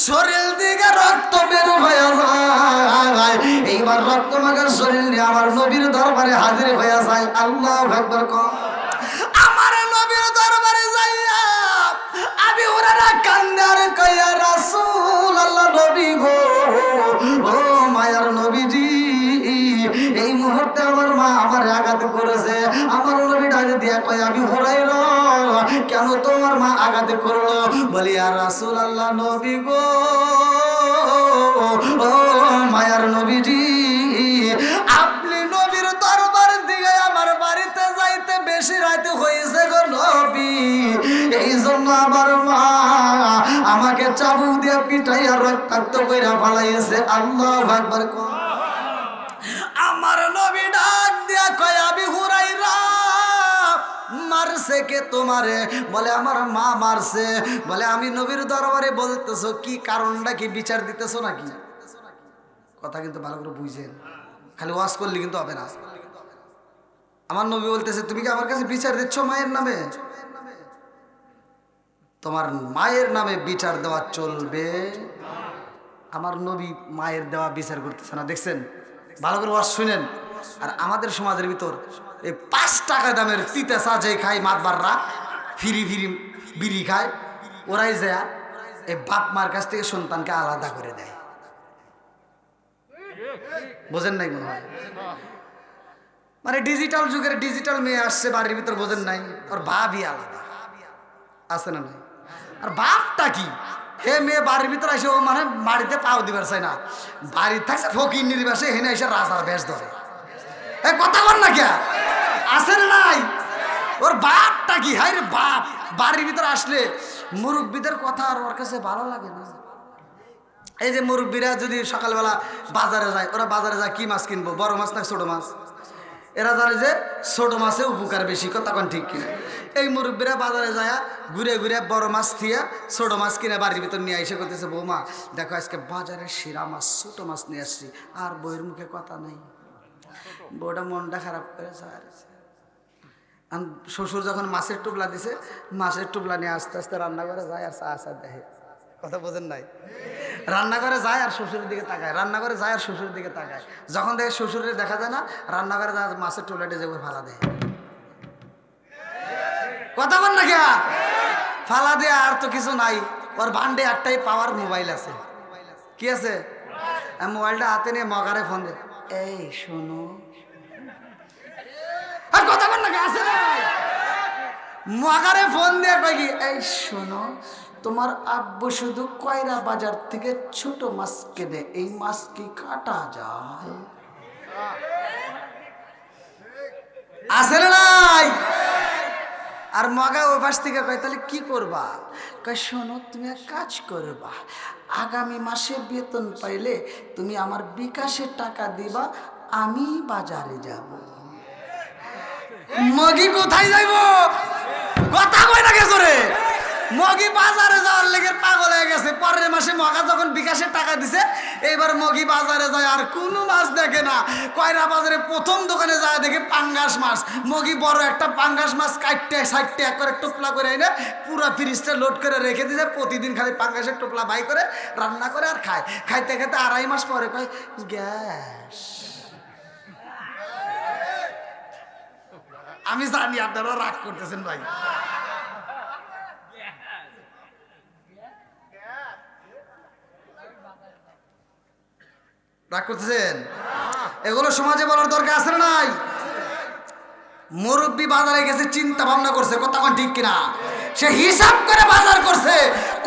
শরীর দিকে রক্ত বের হয়ে যায়। এইবার রক্ত মাখার শরীর নিয়ে আমার নবীর দরবারে হাজির হয়ে যায়। আল্লাহু আকবার। আমার নবীর দরবারে যাইয়া আমি ওরা কান্দে আর কইয়া রাসূল আল্লাহ নবী গো, ও মায়ার নবীজি, এই মুহূর্তে আমার মা আমার আঘাত করেছে। আমার নবী ডাকে দিয়া কয় আমি হুরায়রা, কেন তোমার মা আঘাত করলো? বলি আর রাসূল আল্লাহ নবী গো, ও মায়ার নবীজি, আপনি নবীর দরবার দিকে আমার বাড়িতে যাইতে বেশি রাতে হয়েছে গো নবী, এই জন্য আমার মা আমাকে চাবুক দিয়ে পিটাইয়া রক্তাক্ত কইরা ফালাইছে। আল্লাহু আকবার। আমার নবী ডাক দিয়া কয় আমি হুরায়রা, মারছে কে তোমারে? বলে আমার মা মারছে। বলে আমি নবীর দরবারে বলতেছো কি, কারণটা কি, বিচার দিতেছো নাকি? কথা কিন্তু ভালো করে বুঝেন, খালি ওয়াজ করলে কিন্তু হবে না। আমার নবী বলতেছে তুমি কি আমার কাছে বিচার দিচ্ছ মায়ের নামে? তোমার মায়ের নামে বিচার দেওয়া চলবে? আমার নবী মায়ের দেওয়া বিচার করতেছে না, দেখছেন? ভালো করে ওয়াজ শুনেন। আর আমাদের সমাজের ভিতর এই 5 টাকা দামের তিতা চা যে খায় মাতবাররা, ফিরি ফিরি বিড়ি খায়, ওরাই যায় এই বাপ মার কাছ থেকে সন্তানকে আলাদা করে দেয়। বোঝেন নাই মনে হয়? মানে ডিজিটাল যুগের ডিজিটাল মেয়ে আসছে বাড়ির ভিতর, বোঝেন নাই? ওর ভাবই আলাদা আছে না নাই? আর বাপটা কি, হে মেয়ে বাড়ির ভিতর আসে ও মানে বাড়িতে পাও দিবার চাই না, বাড়ির থাকছে ফকির নির্বাসে, হেনে এসে রাজার বেশ ধরে। কথা বল না কে আছে না নাই? ওর বাপটা কি, হাই রে বাপ বাড়ির ভিতর আসলে মুরব্বীদের কথা আর ওর কাছে ভালো লাগে না। এই যে মুরব্বীরা যদি সকালবেলা বাজারে যায়, ওরা বাজারে যায় কি মাছ কিনবো, বড় মাছ না ছোট মাছ? এরা জানে যে ছোট মাছে উপকার বেশি, কথা কোন ঠিক কিনা? এই মুরব্বীরা বাজারে যায় ঘুরে ঘুরে বড় মাছ থিয়া ছোট মাছ কিনে বাড়ির ভিতর নিয়ে এসে করতেছে বৌমা দেখো আজকে বাজারে সেরা মাছ ছোট মাছ নিয়ে আসছি। আর বইয়ের মুখে কথা নেই, বউটা মনটা খারাপ করে শ্বশুর যখন মাছের টুপলা দিছে, মাছের টুপলা নিয়ে আস্তে আস্তে রান্নাঘরে যায় আর চা চা দেখে। কথা বোঝেন নাই? রান্নাঘরে যায় আর শ্বশুরের দিকে তাকায়, রান্নাঘরে যায় আর শ্বশুরের দিকে তাকায়। যখন দেখে শ্বশুরের দেখা যায় না, রান্নাঘরে যায় মাছের টুপলাটা যে ফালা দেয়। কথা বল না কে? ফালা দেয় আর তো কিছু নাই। ওর ভান্ডে একটাই পাওয়ার, মোবাইল আছে। কি আছে? মোবাইলটা হাতে নিয়ে মগারে ফোন দে, এই শোনো, কথা বল না কে? আছে না মগারে ফোন দিয়ে কয় কি, এই শোনো তোমার আব্বু শুধু কয়রা বাজার থেকে ছোট মাছ কেনে, এই মাছ কি কাটা যায়? আছে না নাই? আর মগা ওই পাশ থেকে কয় তাহলে কি করবা? কয় শোনো তুমি এক কাজ করবা, আগামী মাসে বেতন পাইলে তুমি আমার বিকাশে টাকা দিবা, আমি বাজারে যাব। মগি কোথায় যাইব? কথা কয় না গেছো রে? মগি বাজারে যাওয়ার লেগে পাগল হয়ে গেছে। পরের মাসে মগা যখন বিকাশের টাকা দিছে, এইবার মগি বাজারে যায় আর কোনো মাছ দেখে না। কয়রা বাজারে প্রথম দোকানে যায় দেখে পাঙ্গাস মাছ। মগি বড় একটা পাঙ্গাস মাছ কাটতে সাইডতে এক করে টোপলা করে এনে পুরো ফ্রিজটা লোড করে রেখে দিয়েছে। প্রতিদিন খালি পাঙ্গাসের টোপলা বাই করে রান্না করে আর খায়। খাইতে খাইতে 2.5 মাস পরে কয় গ্যাস। আমি জানি আপনারা রাগ করতেছেন ভাই, রাগ করতেছেন। এগুলো সমাজে বলার দরকার আছে না নাই? মুরব্বী বাজারে গেছে, চিন্তা ভাবনা করছে, কথা কোন ঠিক কিনা? সে হিসাব করে বাজার করছে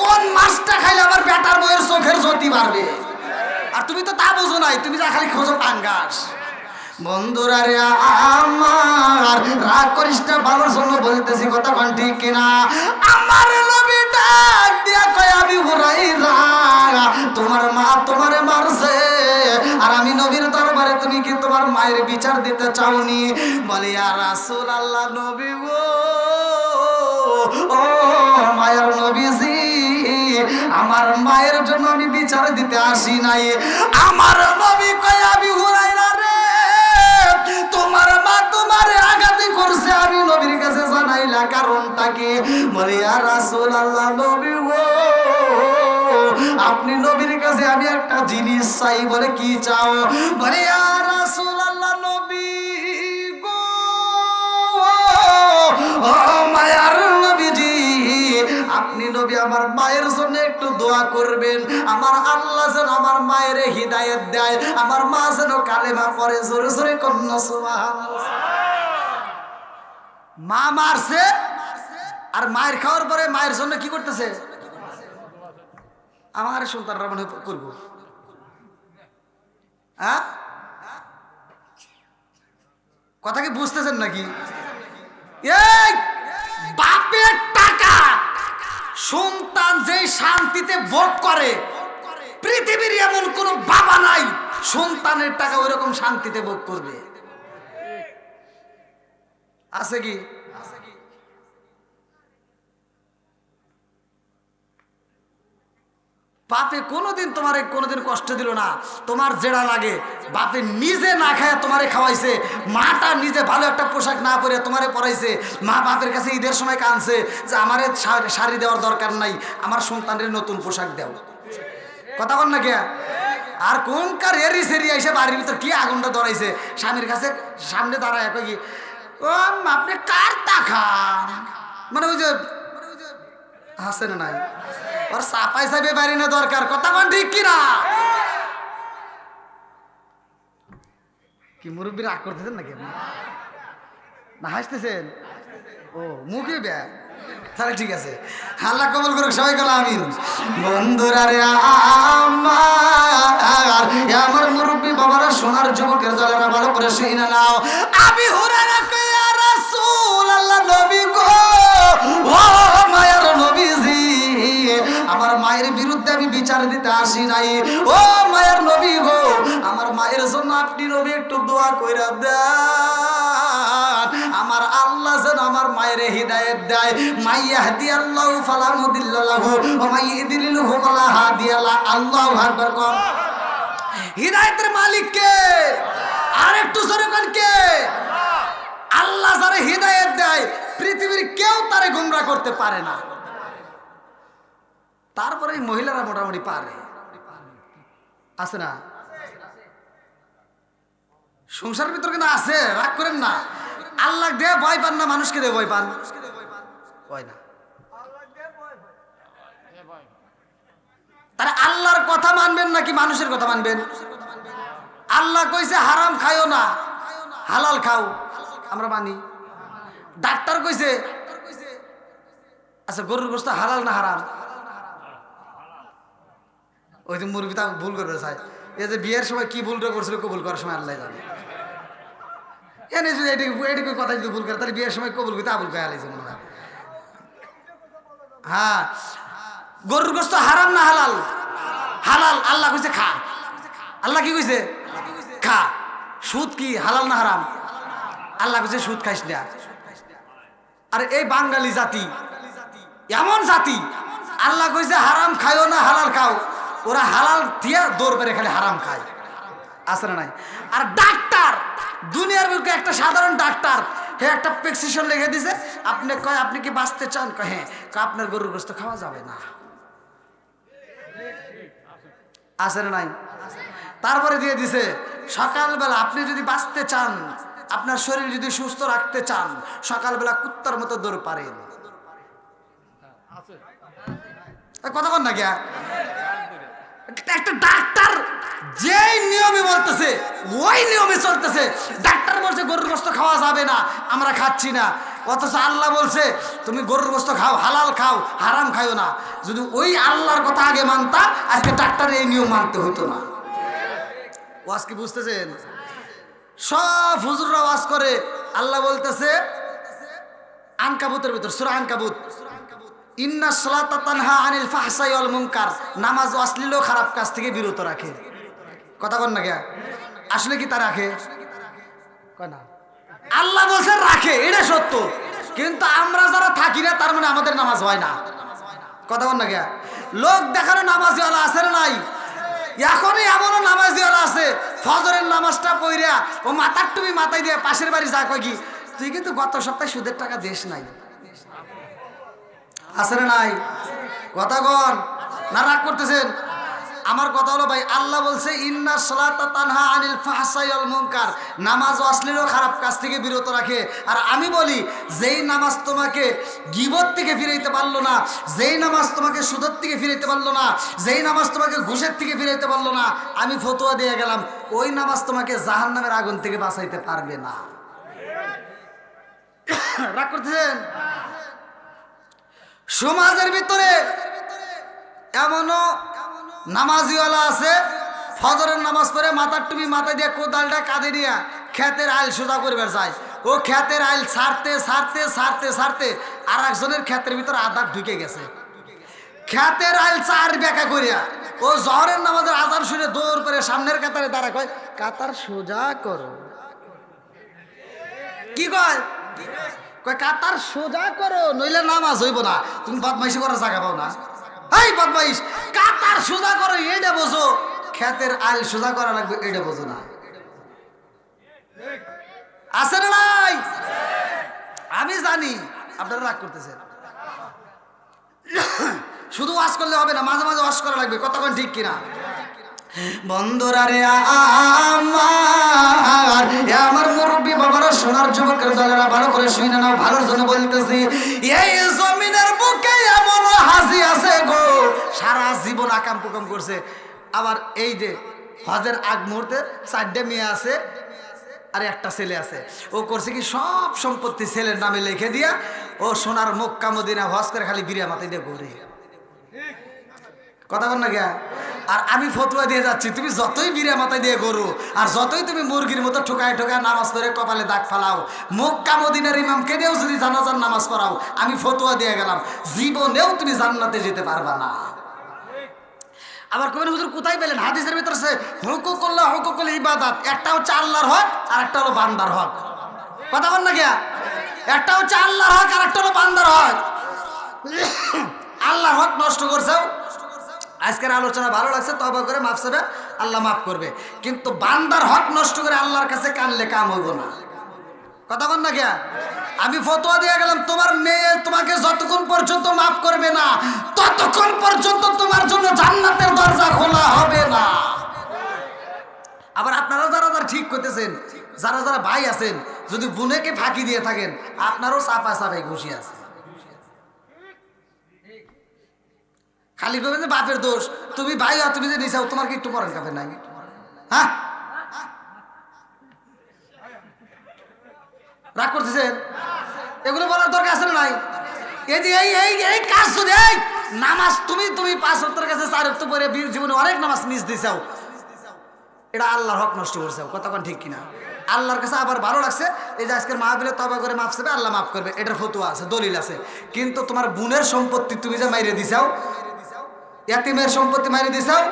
কোন মাছটা খাইলে আমার বেটার বইয়ের চোখের জ্যোতি বাড়বে। আর তুমি তো তা বোঝো নাই, তুমি যা খালি খোঁজো পাঙ্গাস। বন্ধুরা রে আমার, রাগ করিস না, ভালোর জন্য বলতেছি, কথা কোন ঠিক কিনা? আমার নবী ডাক দিয়া কয় আমি হুরায়রা, তোমার মা তোমারে মারছে আর আমি নবীর দরবারে তুমি কি তোমার মায়ের বিচার দিতে চাওনি? বলে ইয়া রাসূলুল্লাহ নবী গো, ও মায়ের নবীজি, আমার মায়ের জন্য আমি বিচার দিতে আসি নাই। আমার নবী কয় আমি হুরায়রা রে, তোমার মা তোমারে আঘাত করছে, আমি নবীর কাছে জানাইলা কারণটা কি? বলে ইয়া রাসূলুল্লাহ নবী গো, আপনি নবীর কাছে আমি একটা জিনিস চাই। বলে কি চাও? বলে ইয়া রাসূলুল্লাহ, নবী গো, ও মায়ার নবীজি, আপনি নবী আমার মায়ের জন্য একটু দোয়া করবেন। আমার আল্লাহ যেন আমার মায়ের হিদায়াত দেয়, আমার মা যেন কালেমা পড়ে। জোরে জোরে কন্যা সুবহানাল্লাহ। মা মারছে, আর মায়ের খাওয়ার পরে মায়ের জন্য কি করতেছে? আমার সন্তানরা মনে করবো। হ্যাঁ, কথা কি বুঝতেছেন নাকি? এই বাপের টাকা সন্তান যেই শান্তিতে ভোগ করে, পৃথিবীর এমন কোন বাবা নাই সন্তানের টাকা ওইরকম শান্তিতে ভোগ করবে। আছে কি? বাপে কোনোদিন তোমারে কোনোদিন কষ্ট দিল না। তোমার যেটা লাগে বাপে নিজে না খায় তোমারে খাওয়াইছে। মাটা নিজে ভালো একটা পোশাক না পরে তোমারে পরাইছে। মা বাপের কাছে ঈদের সময় কাঁদছে যে আমারে শাড়ি দেওয়ার দরকার নাই, আমার সন্তানের নতুন পোশাক দাও। কথা বল না কে? আর কোনকার এরি সেরি এসে বাড়ির ভিতর কি আগুনটা ধরাইছে, স্বামীর কাছে সামনে দাঁড়ায় কি ও আপনি কার টাকা, মানে ওই যে হাসে না নাই, ওর সাপাই সাপে বাড়ি না দরকার। কথা বল ঠিক কিনা? কি মুরব্বী রাগ করতেছেন নাকি না হাসতেছেন? ও মুখে ব্যা, তাহলে ঠিক আছে। আল্লাহ কবুল করুক, সবাই গেল আমিন। বন্ধুরা রে আমার মুরব্বী বাবারা, সোনার যুবকের দলেরা ভালো করে শুনে নাও। আমি হুরায়রা কই ইয়া রাসূলুল্লাহ, নবী গো, ও মায়ের নবীজি, আমার মায়ের বিরুদ্ধে আমি বিচার দিতে আসি নাই। ও মায়ের নবী গো, আমার মায়ের জন্য আপনি নবী একটু দোয়া কইরা দেন। আমার আল্লাহ যেন আমার মায়ের হিদায়াত দেয়। মাই ইয়াহদিয়াল্লাহু ফালা মুদিল্লা লাহু ওয়া মাই ইউদ্লিলহু ফালা হাদিয়া লাহু। আল্লাহু আকবার। কর হিদায়াতের মালিক কে? আর একটু জোরে কোন কে? আল্লাহ যারা হিদায়াত দেয় পৃথিবীর কেউ তারে গোমরা করতে পারে না। তারপরে মহিলারা মোটামুটি পারে, আছে না? সংসার ভিতর কিন্তু আছে, রাগ করেন না। আল্লাহ দে ভয় পান না, মানুষকে দে ভয় পান? ভয় না। তারা আল্লাহর কথা মানবেন নাকি মানুষের কথা মানবেন? আল্লাহ কইছে হারাম খাইও না, হালাল খাও, আমরা মানি। ডাক্তার কইছে আচ্ছা গরুর গোশত হালাল না হারাম? ওই যে মুরগি তা ভুল করবে চাই। এই যে বিয়ের সময় কি ভুলটা করছিল, কবুল করার সময় আল্লাহ জানে। এনে যদি এটুকু কথা যদি ভুল করে, তাহলে বিয়ের সময় কবুল করতে আবুল কে আলাইছে মনে হয়। হ্যাঁ, গরুর গোশত হারাম না হালাল? হালাল। আল্লাহ কইছে খা। আল্লাহ কি কইছে? খা। সুদ কি হালাল না হারাম? আল্লাহ কইছে সুদ খাইস না। আর এই বাঙালি জাতি এমন জাতি, আল্লাহ কইছে হারাম খাইও না হালাল খাও, ওরা হালাল দিয়া দৌড় পেরে খালি হারাম খায়, আছে না নাই? আর ডাক্তার, দুনিয়ার বুকে একটা সাধারণ ডাক্তার, হে একটা প্রেসক্রিপশন লিখে দিছে, আপনি কয় আপনি কি বাঁচতে চান? কয় হ্যাঁ। আপনার গরুর গোশত খাওয়া যাবে না, আছে না নাই? তারপরে দিয়ে দিছে সকালবেলা আপনি যদি বাঁচতে চান, আপনার শরীর যদি সুস্থ রাখতে চান, সকালবেলা কুত্তার মতো দৌড় পারেন। কথা বল না কে? একটা ডাক্তার যেই নিয়মে বলতেছে ওই নিয়মে চলতেছে। ডাক্তার বলছে গরুর গোশত খাওয়া যাবে না, আমরা খাচ্ছি না, অথচ আল্লাহ বলছে তুমি গরুর গোশত খাও, হালাল খাও, হারাম খাইও না। যদি ওই আল্লাহর কথা আগে মানতা, আজকে ডাক্তার এই নিয়ম মানতে হইতো না। ওয়াজ কি বুঝতেছেন? সব হুজুররা ওয়াজ করে, আল্লাহ বলতেছে আনকাবুতের ভিতর, সূরা আনকাবুত, ইন্না সালাতা তানহা আনিল ফাহশাই ওয়াল মুনকার, নামাজ অশ্লীল ও খারাপ কাজ থেকে বিরত রাখে। কথা বল না কে? আসলে কি তা রাখে? কয় না। আল্লাহ বলছে রাখে, এটা সত্য, কিন্তু আমরা যারা থাকি না তার মানে আমাদের নামাজ হয় না। কথা বল না কে? লোক দেখানো নামাজিওয়ালা আছে না নাই? এখনই এমনও নামাজিওয়ালা আছে, ফজরের নামাজটা পইরা ও মাথার টুপি মাথায় দিয়ে পাশের বাড়ি যা কয় কি তুই কিন্তু গত সপ্তাহে সুদের টাকা দেশ নাই, আছে না নাই? কথা কন। না রাগ করতেছেন? আমার কথা হলো ভাই, আল্লাহ বলছে ইন্না সালাতা তানহা আনিল ফাহশাই ওয়াল মুনকার, নামাজ অশ্লীল ও খারাপ কাজ থেকে বিরত রাখে। আর আমি বলি, যেই নামাজ তোমাকে গীবত থেকে ফিরাইতে পারলো না, যেই নামাজ তোমাকে সুদের থেকে ফিরাইতে পারলো না, যেই নামাজ তোমাকে ঘুষের থেকে ফিরাইতে পারলো না, আমি ফতোয়া দিয়ে গেলাম ওই নামাজ তোমাকে জাহান্নামের আগুন থেকে বাঁচাইতে পারবে না। রাগ করতেছেন? সমাজের ভিতরে এমনও নামাজিওয়ালা আছে, ফজরের নামাজ পড়ে মাথার টুপি মাথায় দিয়ে কোদালটা কাঁধে নিয়ে ক্ষেতের আইল সোজা করবার যায়। ও ক্ষেতের আইল ছাড়তে ছাড়তে ছাড়তে ছাড়তে আর একজনের ক্ষেতের ভিতরে আদার ঢুকে গেছে। ক্ষেতের আইল চার বেঁকা করিয়া ও জহরের নামাজের আজান শুনে দৌড় করে সামনের কাতারে দাঁড়া, কয় কাতার সোজা করো। কি কয়? কয় কাতার সোজা করো, নইলে নামাজ হইব না। তুমি বদমাইশি করার জায়গা পাও না। এই বদমাইশ, কাতার সোজা করো এইটা বোঝো, ক্ষেতের আইল সোজা করা লাগবে এইটা বোঝো না। আছে না নাই? আমি জানি আপনারা রাগ করতেছেন। শুধু ওয়াজ করলে হবে না, মাঝে মাঝে ওয়াজ করা লাগবে। কতক্ষণ ঠিক কিনা? বন্ধুরা রে আমার মুরব্বী বাবারা, সোনার যুবকের দলেরা, ভালো করে শুনে নাও, ভালোর জন্য বলতেছি। এই জমিনের বুকে এমন হাজি আছে গো, সারা জীবন আকাম কুকাম করছে। আবার এই যে হজের আগ মুহূর্তে 4টে মেয়ে আছে আর একটা ছেলে আছে। ও করছে কি, সব সম্পত্তি ছেলের নামে লিখে দিয়া ও সোনার মক্কা মদিনা হজ করে খালি বিরিয়া মাথায় দিয়ে ঘুরে। কথা বল না কে? আর আমি ফতোয়া দিয়ে যাচ্ছি, তুমি যতই বিরিয়া মাথায় দিয়ে গরু আর যতই তুমি মুরগির মতো ঠোকায় ঠোকায় নামাজ পড়ে কপালে দাগ ফালাও, মক্কা মদিনার ইমামকে দিয়েও যদি জানাজার নামাজ পড়াও, আমি ফতোয়া দিয়ে গেলাম জীবনেও তুমি জান্নাতে যেতে পারবা না। আবার কবেন হুজুর কোথায় পেলেন? হাদিসের ভিতরে আছে হুকুকুল্লাহ, হুকুকুল ইবাদাত। একটা হচ্ছে আল্লাহর হক আর একটা হলো বান্দার হক। কথা বল না কে? একটা হচ্ছে আল্লাহর হক আর একটা হলো বান্দার হক। আল্লাহর হক নষ্ট করছেও, আজকের আলোচনা ভালো লাগছে, তওবা করে মাফ চাইবে, আল্লাহ মাফ করবে। কিন্তু বান্দার হক নষ্ট করে আল্লাহর কাছে কানলে কাম হইব না। কথা বল না কে? আমি ফতোয়া দিয়ে গেলাম, তোমার মেয়ে তোমাকে যতক্ষণ পর্যন্ত মাফ করবে না, ততক্ষণ পর্যন্ত তোমার জন্য জান্নাতের দরজা খোলা হবে না। আবার আপনারা যারা যারা ঠিক করতেছেন, যারা যারা ভাই আছেন, যদি বোনেকে ফাঁকি দিয়ে থাকেন, আপনারও চাপা চাপাই ঘুষি আছে। খালি করবেন যে বাপের দোষ, তুমি ভাই তুমি যে নিচাও, তোমার কি একটু পরেন কাপে নাই? হ্যাঁ, রাগ করতেছেন? এগুলো বলার দরকার আছে না নাই? এই যে এই কাজ শুনে এই নামাজ তুমি 5 ওয়াক্তের কাছে 4 ওয়াক্ত পরে জীবনে অনেক নামাজ মিস দিছাও, এটা আল্লাহর হক নষ্ট করছে। কতক্ষণ ঠিক কিনা? আল্লাহর কাছে আবার ভালো লাগছে, এই যে আজকের মাহফিলে তওবা করে মাফ চাইবে, আল্লাহ মাফ করবে, এটার ফতোয়া আছে, দলিল আছে। কিন্তু তোমার বোনের সম্পত্তি তুমি যে মাইরে দিছাও, ইয়াতিমের সম্পত্তি মাইরে দিছাও,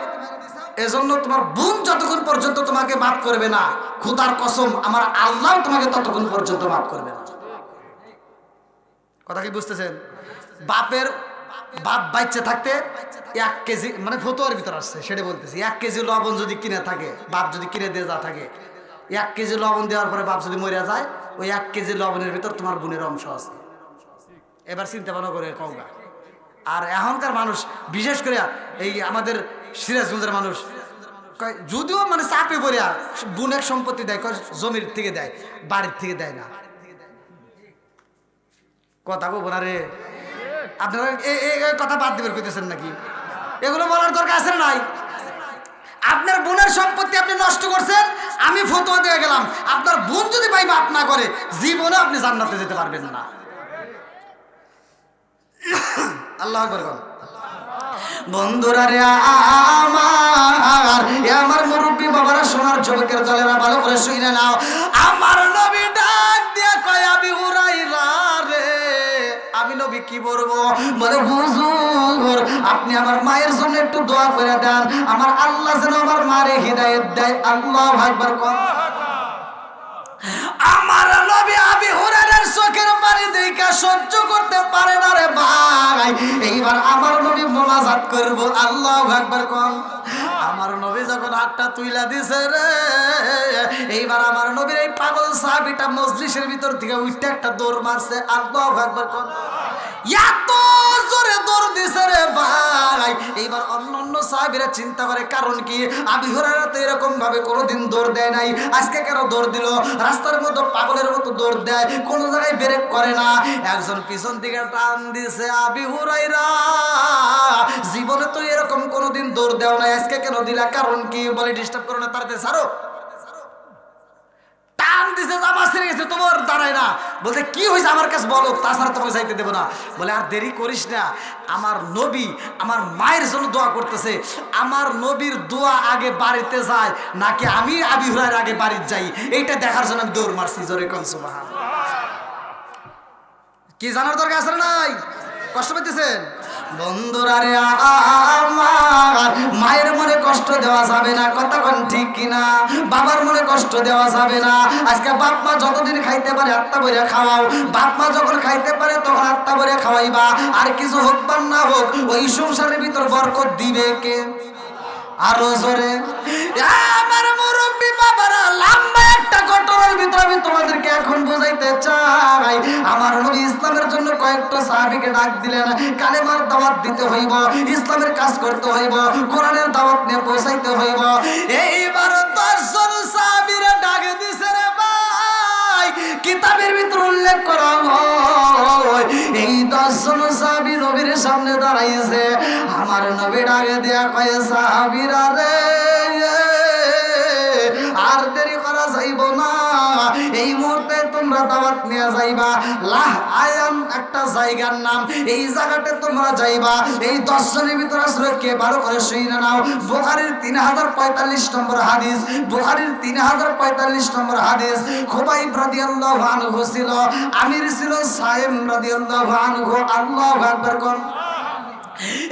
এজন্য তোমার বোন যতক্ষণ পর্যন্ত তোমাকে মাফ করবে না, খোদার কসম আমার আল্লাহ তোমাকে ততক্ষণ পর্যন্ত মাফ করবে না। কথা কি বুঝতেছেন? বাপ বাচ্চা থাকতে 1 কেজি, মানে ফতোয়ার ভিতর আসছে সেটা বলতেছি, 1 কেজি লবণ যদি কিনে থাকে, বাপ যদি কিনে দিয়ে যা থাকে, 1 কেজি লবণ দেওয়ার পরে বাপ যদি মরে যায়, ওই 1 কেজি লবণের ভিতর তোমার বোনের অংশ আছে। এবার চিন্তা ভাবনা করে কওগা। আর এখনকার মানুষ, বিশেষ করে এই আমাদের সিরাজগঞ্জের মানুষ, যদিও মানে চাপে পড়িয়া বোনের সম্পত্তি দেয়, জমির থেকে দেয়, বাড়ির থেকে দেয় না। কথা বলবো না রে, আপনারা এই কথা বাদ দিবেন কইতেছেন নাকি? এগুলো বলার দরকার আছে না নাই? আপনার বোনের সম্পত্তি আপনি নষ্ট করছেন, আমি ফতোয়া দিয়ে গেলাম, আপনার বোন যদি ভাই মাফ না করে, জীবনে আপনি জান্নাতে যেতে পারবেন না। আল্লাহু আকবার। বন্ধুরা রে আমার মুরব্বী বাবারা, সোনার যুবকের দলেরা, ভালো করে শুনে নাও। আমার নবী ডাক দিয়া কয়, আবি হুরায়রা রে, আমি নবী কি বলবো? বলে হুজুর আপনি আমার মায়ের জন্য একটু দোয়া করে দেন, আমার আল্লাহ যেন আমার মারে হিদায়াত দেয়। আল্লাহু আকবার। আমার নবী আবি হুরায়রার চোখের পানি দেখা সহ্য করতে পারে না রে ভাই। এইবার আমার নবী মোনাজাত করব। আল্লাহু আকবার কোন। আমার নবী যখন হাতটা তুইলা দিছে রে, এইবার আমার নবীর এই পাগল সাহাবীটা মজলিসের ভিতর থেকে উঠে একটা দৌড় মারছে। আল্লাহু আকবার কোন। এত জোরে দৌড় দিছে রে ভাই, এইবার অন্য সাহাবীরা চিন্তা করে কারণ কি, আবু হুরায়রা তো এরকম ভাবে কোনোদিন দৌড় দেয় নাই, আজকে কেন দৌড় দিল? রাস্তার মতো পাগলের মতো দৌড় দেয়, কোনো জায়গায় ব্রেক করে না। একজন পিছন থেকে টান দিছে, আবু হুরায়রা জীবনে তো এরকম কোনোদিন দৌড় দেও নাই, আজকে কেন দিলা? কারণ কি? বলে ডিস্টার্ব করো না, তাড়াতাড়ি ছাড়ো। টান দিছে, জামা ছিঁড়ে গেছে, তোমার দাঁড়ায় না। বলতে কি হয়েছে আমার কাছে বলো, তাছাড়া তোমাকে যাইতে দেবো না। বলে আর দেরি করিস না, আমার নবী আমার মায়ের জন্য দোয়া করতেছে, আমার নবীর দোয়া আগে বাড়িতে যায় নাকি আমি আবু হুরায়রা আগে বাড়িতে যাই, এইটা দেখার জন্য আমি দৌড় মারছি। জোরে কোন সুবহানাল্লাহ। কি জানার দরকার আছে নাই? কষ্ট পেতেছেন বন্ধুরা রে আমার? মায়ের মনে কষ্ট দেওয়া যাবে না, কথা কোন ঠিক কিনা? বাবার মনে কষ্ট দেওয়া যাবে না। আজকে বাপ মা যতদিন খাইতে পারে আত্মা বইরা খাওয়াও, বাপ মা যখন খাইতে পারে তখন আত্মা বইরা খাওয়াইবা। আর কিছু হোক বা না হোক, ওই সংসারের ভিতর বরকত দিবে কে? আরো জোরে। আমার মুরব্বী বাবারা, লম্বা একটা ঘটনার ভিতরে আমি তোমাদেরকে এখন বোঝাইতে চাই। আমার নবী ইসলামের জন্য কয়েকটা সাহাবীকে ডাক দিলেন, কালেমার দাওয়াত দিতে হইব, ইসলামের কাজ করতে হইব, কোরআনের দাওয়াত নিয়ে পৌঁছাইতে হইব। এইবার 10 জন সাহাবীরা ডাক দিছে রে ভাই, কিতাবের ভিতর উল্লেখ করা হয় এই 10 জন সাহাবী নবীর সামনে দাঁড়াইছে। আমার নবী ডাকে দেয়া কয়, সাহাবীরা রে আর দেরি করা যাইব না, এই মুহূর্তে তোমরা দাওয়াত নিয়ে যাইবা লাহ আয়াম একটা জায়গার নাম, এই জায়গাতে তোমরা যাইবা। এই 10 জনের ভিতরে আসলে কে ভালো করে শুনে নাও। বুখারীর 3045 নম্বর হাদিস, বুখারীর 3045 নম্বর হাদিস। খুবাইব রাদিয়াল্লাহু আনহু ছিল আমির, ছিল সাইম রাদিয়াল্লাহু আনহু আল্লাহু আকবার কোন।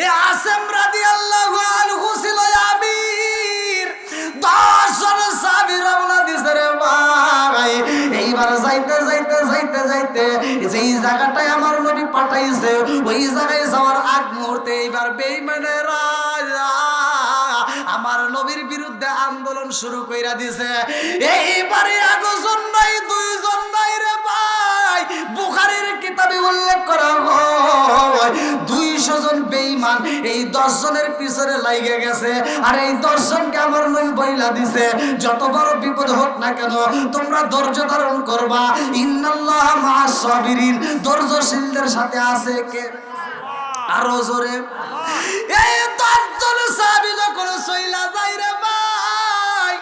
এ আসেম রাদিয়াল্লাহু আনহু ছিল আমির। 10 জন সাহাবী রওনা দিছে রে ভাই। এইবার যাইতে যাইতে যাইতে যাইতে যেই জায়গাটায় আমার নবী পাঠাইছে ওই জায়গায় যাওয়ার আগ মুহূর্তে এইবার বেঈমানেরা আমার নবীর বিরুদ্ধে আন্দোলন শুরু কইরা দিছে। এইবারে একজন নাই, 2 জন নাই রে ভাই। বুখারীর কিতাবে উল্লেখ করা হয় 200 জন বেঈমান এই 10 জনের পিছনে লাইগে গেছে। আর এই 10 জনকে আমার নবী বইলা দিছে, যত বড় বিপদ হোক না কেন তোমরা ধৈর্য ধারণ করবা। ইন্নাল্লাহ মা'আস সাবিরিন, ধৈর্যশীলদের সাথে আছে কে? আরো জোরে। এই 10 জন সাহাবী যখন চইলা যায় রে ভাই,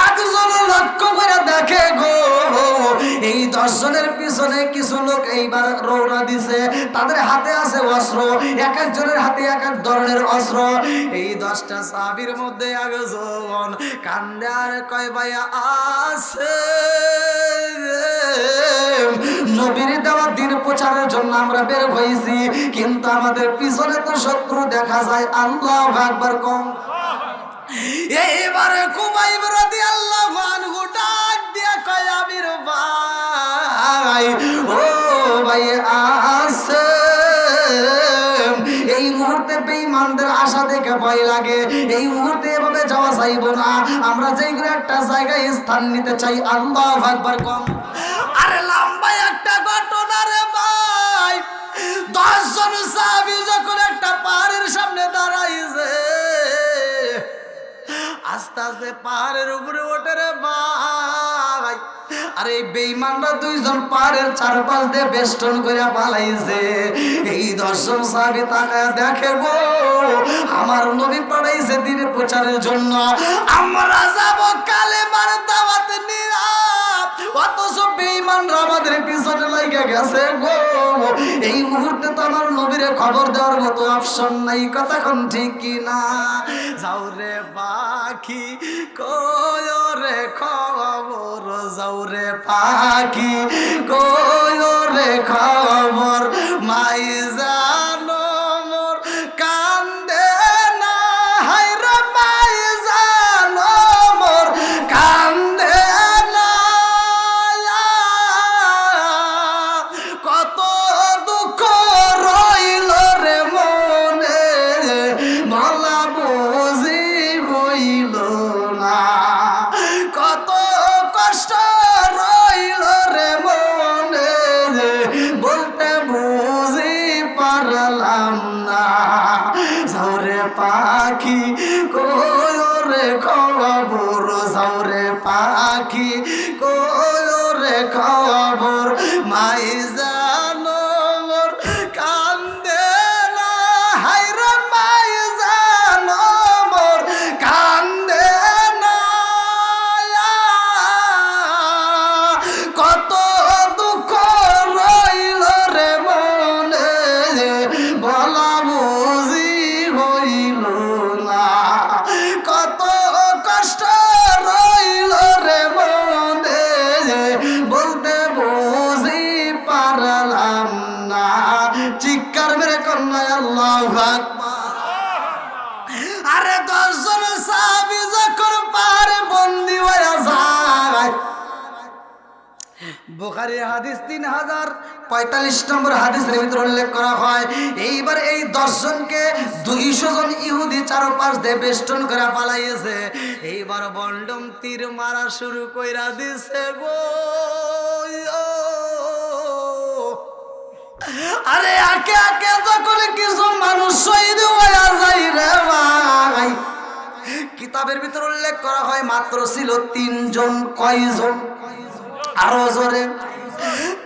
একজন লক্ষ্য করে দেখে গো, এই 10 জনের পিছনে কিছু লোক এইবার রওনা দিছে। তাদের হাতে আছে অস্ত্র, এক একজনের হাতে এক এক ধরনের অস্ত্র। এই 10টা সাহাবীর মধ্যে একজন কান্দে আর কয়, ভাইয়া আছে নবীর দেওয়া দিন প্রচারের জন্য আমরা বের হইছি, কিন্তু আমাদের পিছনে তো শত্রু দেখা যায়। আল্লাহু আকবার কম। এইবারে খুবাইব রাদিয়াল্লাহু আনহু ডাক দিয়া কয়, আমির ভাই, ও ভাই আছে। এই মুহূর্তে বেঈমানদের আশা দেখে ভয় লাগে, এই মুহূর্তে এভাবে যাওয়া যাইব না, আমরা যেগুলো একটা জায়গায় স্থান নিতে চাই। আল্লাহু আকবার কম। আরে লম্বা একটা ঘটনা রে ভাই। 10 জন সাহাবী যখন একটা পাহাড়ের সামনে দাঁড়াইছে, আস্তে আস্তে পাহাড়ের উপরে ওঠে রে ভাই। আর এই বেঈমানরা 2 জন পাহাড়ের চারপাশ দিয়ে বেষ্টন করে পালাইছে। এই 10 জন সাহাবী তাকায় দেখে গো, আমার নবী পাঠাইছে দিনের প্রচারের জন্য, আমরা যাব কালেমার দাওয়াত নিয়া, অথচ বেঈমানরা আমাদের পিছনে লাগা গেছে গো। এই মুহূর্তে তো আমার নবীর খবর দেওয়ার মতো অপশন নাই, কথা কোন ঠিক কিনা? যাও রে পাখি কয় রে খবর, যাও রে পাখি কয় রে খবর, মাই জানো মোর কান্দে না, হায় রে মাই জানো মোর কান্দে না, কত দুঃখ রইল রে মনে, বলা বুঝি হইল না, কত কষ্ট রইল রে মনে, বলতে পাখি কোরে খবর যাওরে পাখি কোরে খবর মাই জানো মোর কান্দে না হায়রে মাই জানো মোর কান্দে না কত দুঃখ রইল রে মনে বলা বুঝি হইল না কত কষ্ট রইল রে মনে বলতে বুঝি পারলাম না চিৎকার মেরে কন্যায় আল্লাহু আকবার আরে 10 জন সাহাবী যখন পারে বন্দী হয়ে যায় বুখারী হাদিস 3045 নম্বর হাদিসের ভিতরে উল্লেখ করা হয় এইবার এই 10 জনকে 200 জন ইহুদি চারপাশ দিয়ে বেষ্টন করে পালাইছে এইবার বন্ডম তীর মারা শুরু কইরা দিছে গো আরে আকে আকে যখন কিছু মানুষ শহীদ হয়ে যায় রে ভাই কিতাবের ভিতর উল্লেখ করা হয় মাত্র ছিল 3 জন কয়জন আরো জোরে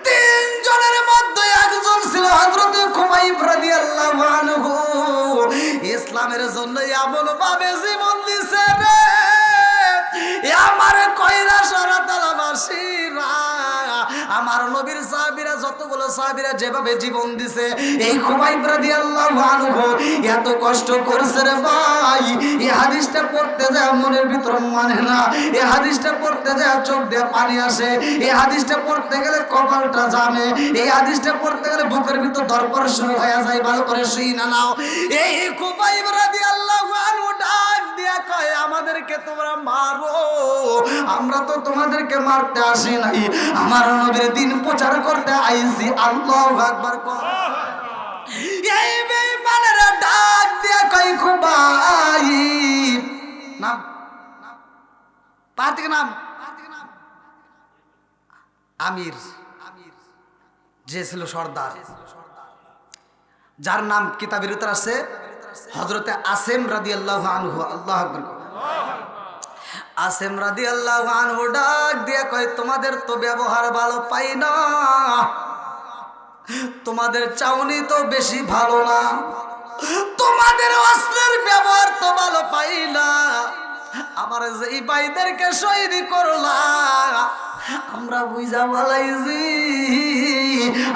3 জনের মধ্যে একজন ছিল হযরত খুবাইব রাদিয়াল্লাহু আনহু ইসলামের জন্য এমন ভাবে জীবন দিছে রে আমার কইরা সারা তালাবাসীরা আমার নবীর সাহাবীরা যতগুলো সাহাবীরা যেভাবে জীবন দিছে এই খুবাইব রাদিয়াল্লাহু আনহু এত কষ্ট করছে রে ভাই এই হাদিসটা পড়তে যায় মনের ভিতর মানে না এই হাদিসটা পড়তে যায় চোখ দিয়ে পানি আসে এই হাদিসটা পড়তে গেলে কপালটা জামে এই হাদিসটা পড়তে গেলে বুকের ভিতর ধরপড় শুরু হয়ে যায় ভালো করে শুই না নাও এই খুবাইব রাদিয়াল্লাহু আনহু ডাক দিয়া কয় আমাদেরকে তোমরা মারো আমরা তো তোমাদেরকে মারতে আসি নাই আমার নবীর দিন প্রচার করতে আইছি আল্লাহু আকবার কর এই বেঈমানেরা ডাক দিয়া কয় খুবাইব নাম পাতিক নাম আমির যে ছিল সর্দার যার নাম কিতাবের ভিতর আছে হযরতে আসেম রাদিয়াল্লাহু আনহু আল্লাহু আকবার আসেম রাদিয়াল্লাহু আনহু ডাক দিয়ে কয় তোমাদের তো ব্যবহার ভালো পাই না তোমাদের চাউনি তো বেশি ভালো না তোমাদের অস্ত্রের ব্যবহার তো ভালো পাই না আমার যেই ভাইদেরকে শহীদ করলা আমরা বুঝা পালাইছি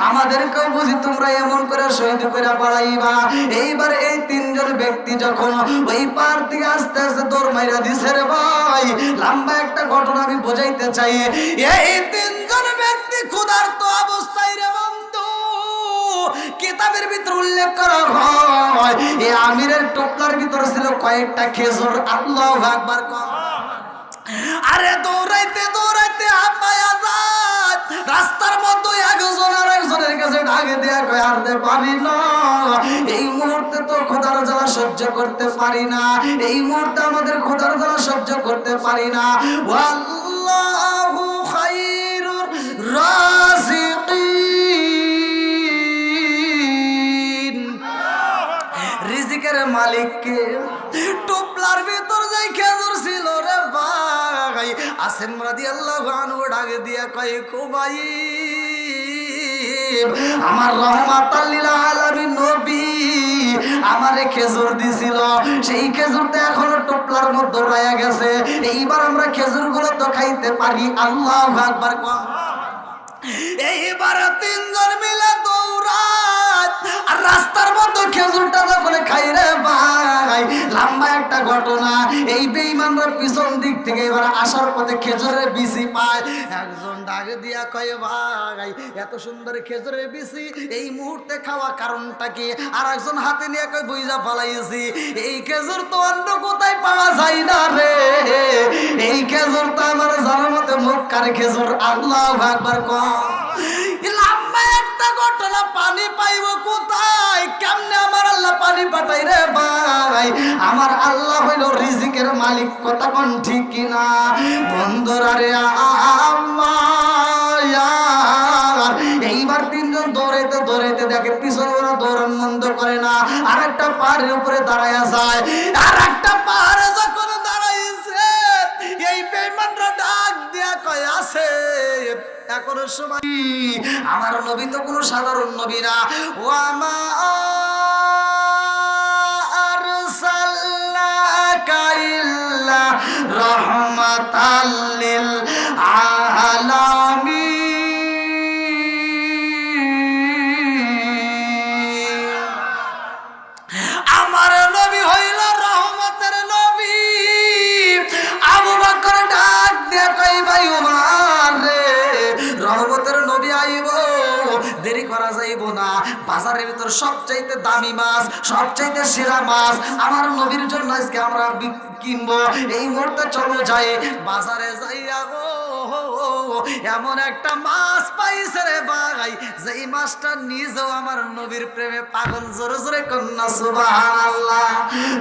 আমাদেরকেও বুঝি তোমরা এমন করে শহীদ করে পালাইবা এইবার এই 3 জন ব্যক্তি যখন ওই পার থেকে আস্তে আস্তে দৌড় মাইরা দিছে রে ভাই লম্বা একটা ঘটনা আমি বোঝাইতে চাই এই 3 জন ব্যক্তি ক্ষুধার্ত অবস্থায় রে বন্ধু কিতাবের ভিতর উল্লেখ করা হয় এই আমিরের টোপলার ভিতর ছিল কয়েকটা খেজুর আল্লাহু আকবার কর আরে দৌড়াইতে দৌড়াইতে হাঁপায়া যায় রাস্তার মধ্যে একজন আর একজনের কাছে ডাকে দেয়া কয় আর দে পারি না এই মুহূর্তে তো খোদার জ্বালা সহ্য করতে পারি না এই মুহূর্তে আমাদের খোদার জ্বালা সহ্য করতে পারি না ওয়াল্লাহু খায়রুর রাযিকিন রিজিকের মালিক কে টোপলার ভিতর যাই খেজুর ছিল রে ভাই আসেম রাদিয়াল্লাহু আনহু ডাকে দিয়া কয় খুবাইব আমার রহমাতাল লিল আলামিন নবী আমারে খেজুর দিছিল সেই খেজুরটা এখনো টোপলার মধ্যে রয়ে গেছে এইবার আমরা খেজুরগুলো তো খাইতে পারি আল্লাহু আকবার কর এইবার 3 জন মিলে দৌড়ায় আর রাস্তার মধ্যে খেজুরটা যখন খাই রে ভাই লম্বা একটা ঘটনা এই বেঈমানরা পিছন দিক থেকে এবার আসার পথে খেজুরের বিচি পায় একজন ডাক দিয়া কয় ভাই এত সুন্দর খেজুরের বিচি এই মুহূর্তে খাওয়া কারণটা কি আর একজন হাতে নিয়ে কয় বুইজা ফালাইছি এই খেজুর তো অন্য কোথায় পাওয়া যায় না রে এই খেজুর তো আমার জানার মতে মক্কার খেজুর আল্লাহু আকবার কর লম্বা একটা ঘটনা পানি পাইব কোথায় কেমনে আমার আল্লাহ পানি পাঠাই রে ভাই আমার আল্লাহ হইল রিজিকের মালিক কথা কোন ঠিক কিনা বন্ধুরা রে এইবার 3 জন দৌড়াইতে দৌড়াইতে দেখে পিছনে ওরা দৌড় করে না, আর একটা পাহাড়ের উপরে দাঁড়ায়া যায়। আর একটা পাহাড়ে যখন দাঁড়াইছে, এই বেঈমানরা ডাক দিয়া কয় আছে এখনো সময়। আমার নবী তো কোনো সাধারণ নবী না। ও আমার সাল্লাকা ইল্লা রাহমাতাল লিল আলামিন। আমার নবী হইল রহমতের নবী। আবু বকর ডাক দিয়া কই ভাই ওমর রে, রহমতের নবী আইব, দেরি করা যাইব না। বাজারের ভিতর সবচাইতে দামি মাছ, সবচাইতে সেরা মাছ আমার নবীর জন্য আজকে আমরা কিনবো। এই মুহূর্তে চলো যাই, বাজারে যাইয়া গো এমন একটা মাছ পাইছে রে ভাই, যেই মাছটা নিজেও আমার নবীর প্রেমে পাগল। জোরে জোরে কন্যা সুবহানাল্লাহ।